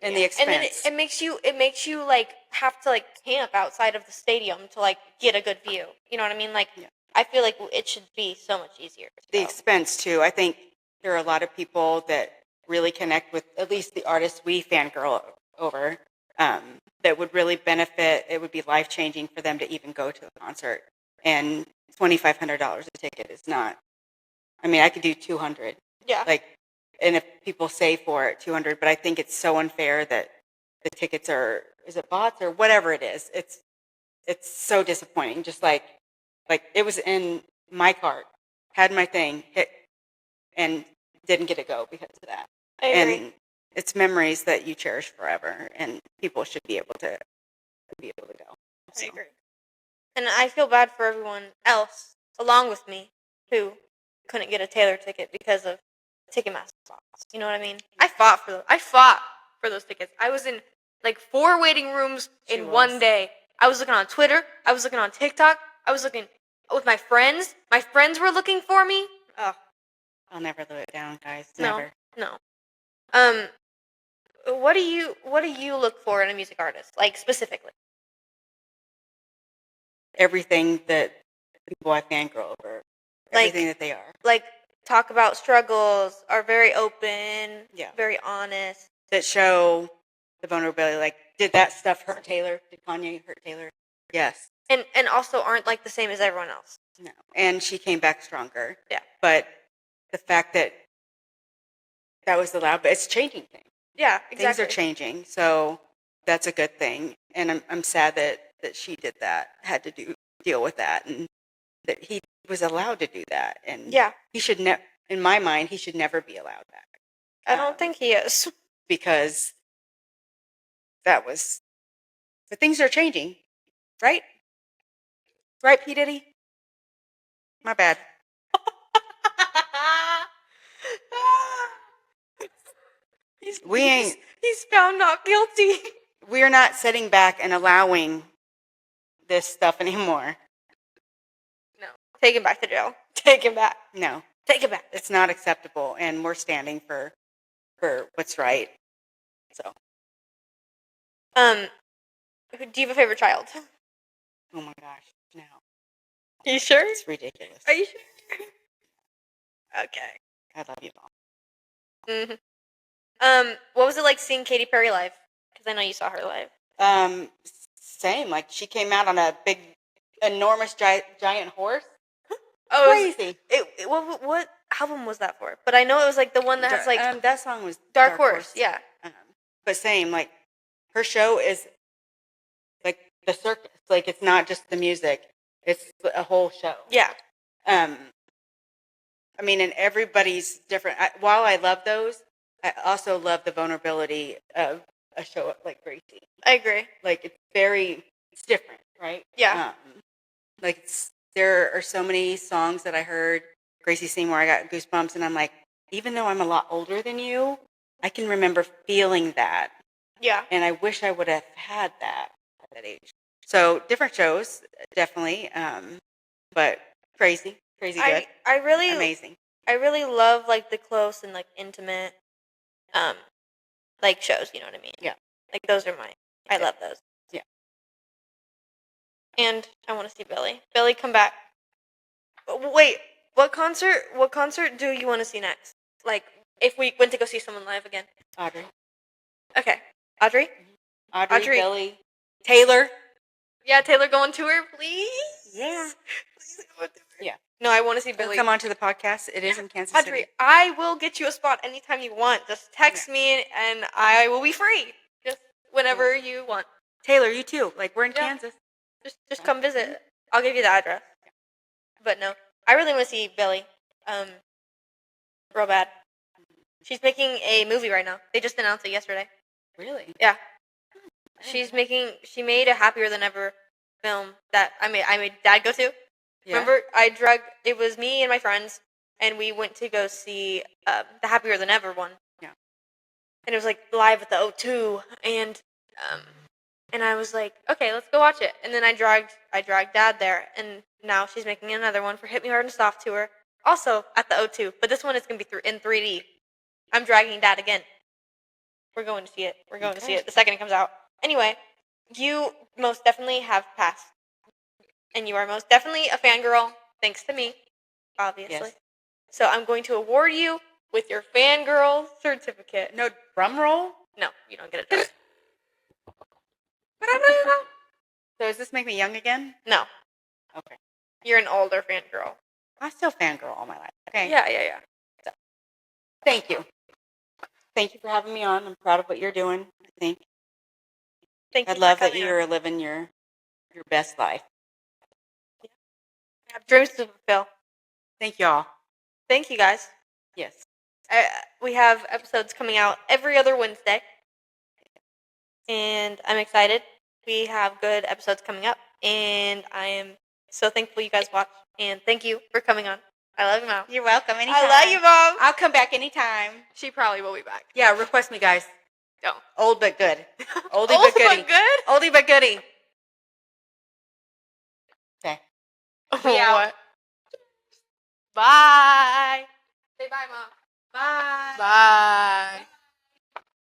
the expense. And then it makes you like have to like camp outside of the stadium to like get a good view. You know what I mean? Like I feel like it should be so much easier. The expense too. I think there are a lot of people that really connect with at least the artists we fangirl over that would really benefit. It would be life-changing for them to even go to a concert. And $2,500 a ticket is not. I mean, I could do 200. Yeah. Like, and if people say for it 200, but I think it's so unfair that the tickets are, is it bots or whatever it is? It's so disappointing. Just like it was in my cart, had my thing, hit, and didn't get to go because of that. I agree. And it's memories that you cherish forever, and people should be able to go. So. I agree. And I feel bad for everyone else, along with me, who couldn't get a Taylor ticket because of Ticketmaster bots. You know what I mean? I fought for those tickets. I was in like 4 waiting rooms in one day. I was looking on Twitter. I was looking on TikTok. I was looking with my friends. My friends were looking for me. Oh, I'll never live it down, guys. No, Never. no. What do you look for in a music artist, like specifically? Everything that people I fangirl over, everything that they are. Like, talk about struggles, are very open, very honest. That show the vulnerability, like, did that stuff hurt Taylor? Did Kanye hurt Taylor? Yes. And also aren't, like, the same as everyone else. No. And she came back stronger. Yeah. But the fact that was allowed, but it's changing things. Yeah, exactly. Things are changing, so that's a good thing. And I'm sad that she did that, had to deal with that, and that he was allowed to do that. And he should never, in my mind, he should never be allowed back. I don't think he is. Because that was, but things are changing, right? Right, P. Diddy? My bad. He's found not guilty. We're not sitting back and allowing this stuff anymore. No. Take him back to jail. Take him back. No. Take him back. It's not acceptable, and we're standing for what's right. So. Do you have a favorite child? Oh my gosh, no. Are you sure? It's ridiculous. Are you sure? Okay. I love you all. Mm-hmm. What was it like seeing Katy Perry live? Because I know you saw her live. Same. Like, she came out on a big, enormous, giant horse. Oh, crazy. What album was that for? But I know it was like the one that has like that song was Dark Horse. Yeah. But same, like, her show is like the circus. Like, it's not just the music; it's a whole show. Yeah. I mean, and everybody's different. While I love those, I also love the vulnerability of a show like Gracie. I agree. Like, it's different, right? Yeah. Like, there are so many songs that I heard Gracie sing where I got goosebumps, and I'm like, even though I'm a lot older than you, I can remember feeling that. Yeah. And I wish I would have had that at that age. So different shows, definitely. But crazy good. I really amazing. I really love like the close and like intimate, like shows. You know what I mean? Yeah. Like those are I love those. Yeah. And I want to see Billy. Billy, come back. Wait, What concert do you want to see next? Like, if we went to go see someone live again. Audrey. Okay. Audrey? Audrey, Billy. Taylor. Yeah, Taylor, go on tour, please. Yeah. Please go on tour. Yeah. No, I want to see Billy. Come on to the podcast. It is in Kansas Audrey, City. I will get you a spot anytime you want. Just text me and I will be free. Just whenever you want. Taylor, you too. Like, we're in Kansas. Just come visit. I'll give you the address. But no, I really want to see Billy. Real bad. She's making a movie right now. They just announced it yesterday. Really? Yeah. She made a Happier Than Ever film that I made Dad go to. Yeah. Remember, it was me and my friends, and we went to go see the Happier Than Ever one. Yeah. And it was like live at the O2, and I was like, okay, let's go watch it. And then I dragged Dad there, and now she's making another one for Hit Me Hard and Soft tour, also at the O2. But this one is going to be in 3D. I'm dragging Dad again. We're going to see it. We're going to see it the second it comes out. Anyway, you most definitely have passed. And you are most definitely a fangirl, thanks to me, obviously. Yes. So I'm going to award you with your fangirl certificate. No drum roll? No, you don't get it. So does this make me young again? No. Okay. You're an older fangirl. I still fangirl all my life. Okay. Yeah. So, thank you. Thank you for having me on. I'm proud of what you're doing, I think. Thank you. I love that you're living your best life. I have dreams to fulfill. Thank y'all. Thank you, guys. Yes. We have episodes coming out every other Wednesday. And I'm excited. We have good episodes coming up. And I am so thankful you guys watch. And thank you for coming on. I love you, Mom. You're welcome. Anytime. I love you, Mom. I'll come back anytime. She probably will be back. Yeah, request me, guys. Don't. Old but good. Oldie but goodie. But good? Oldie but goodie. Okay. What? Bye. Say bye, Mom. Bye. Bye.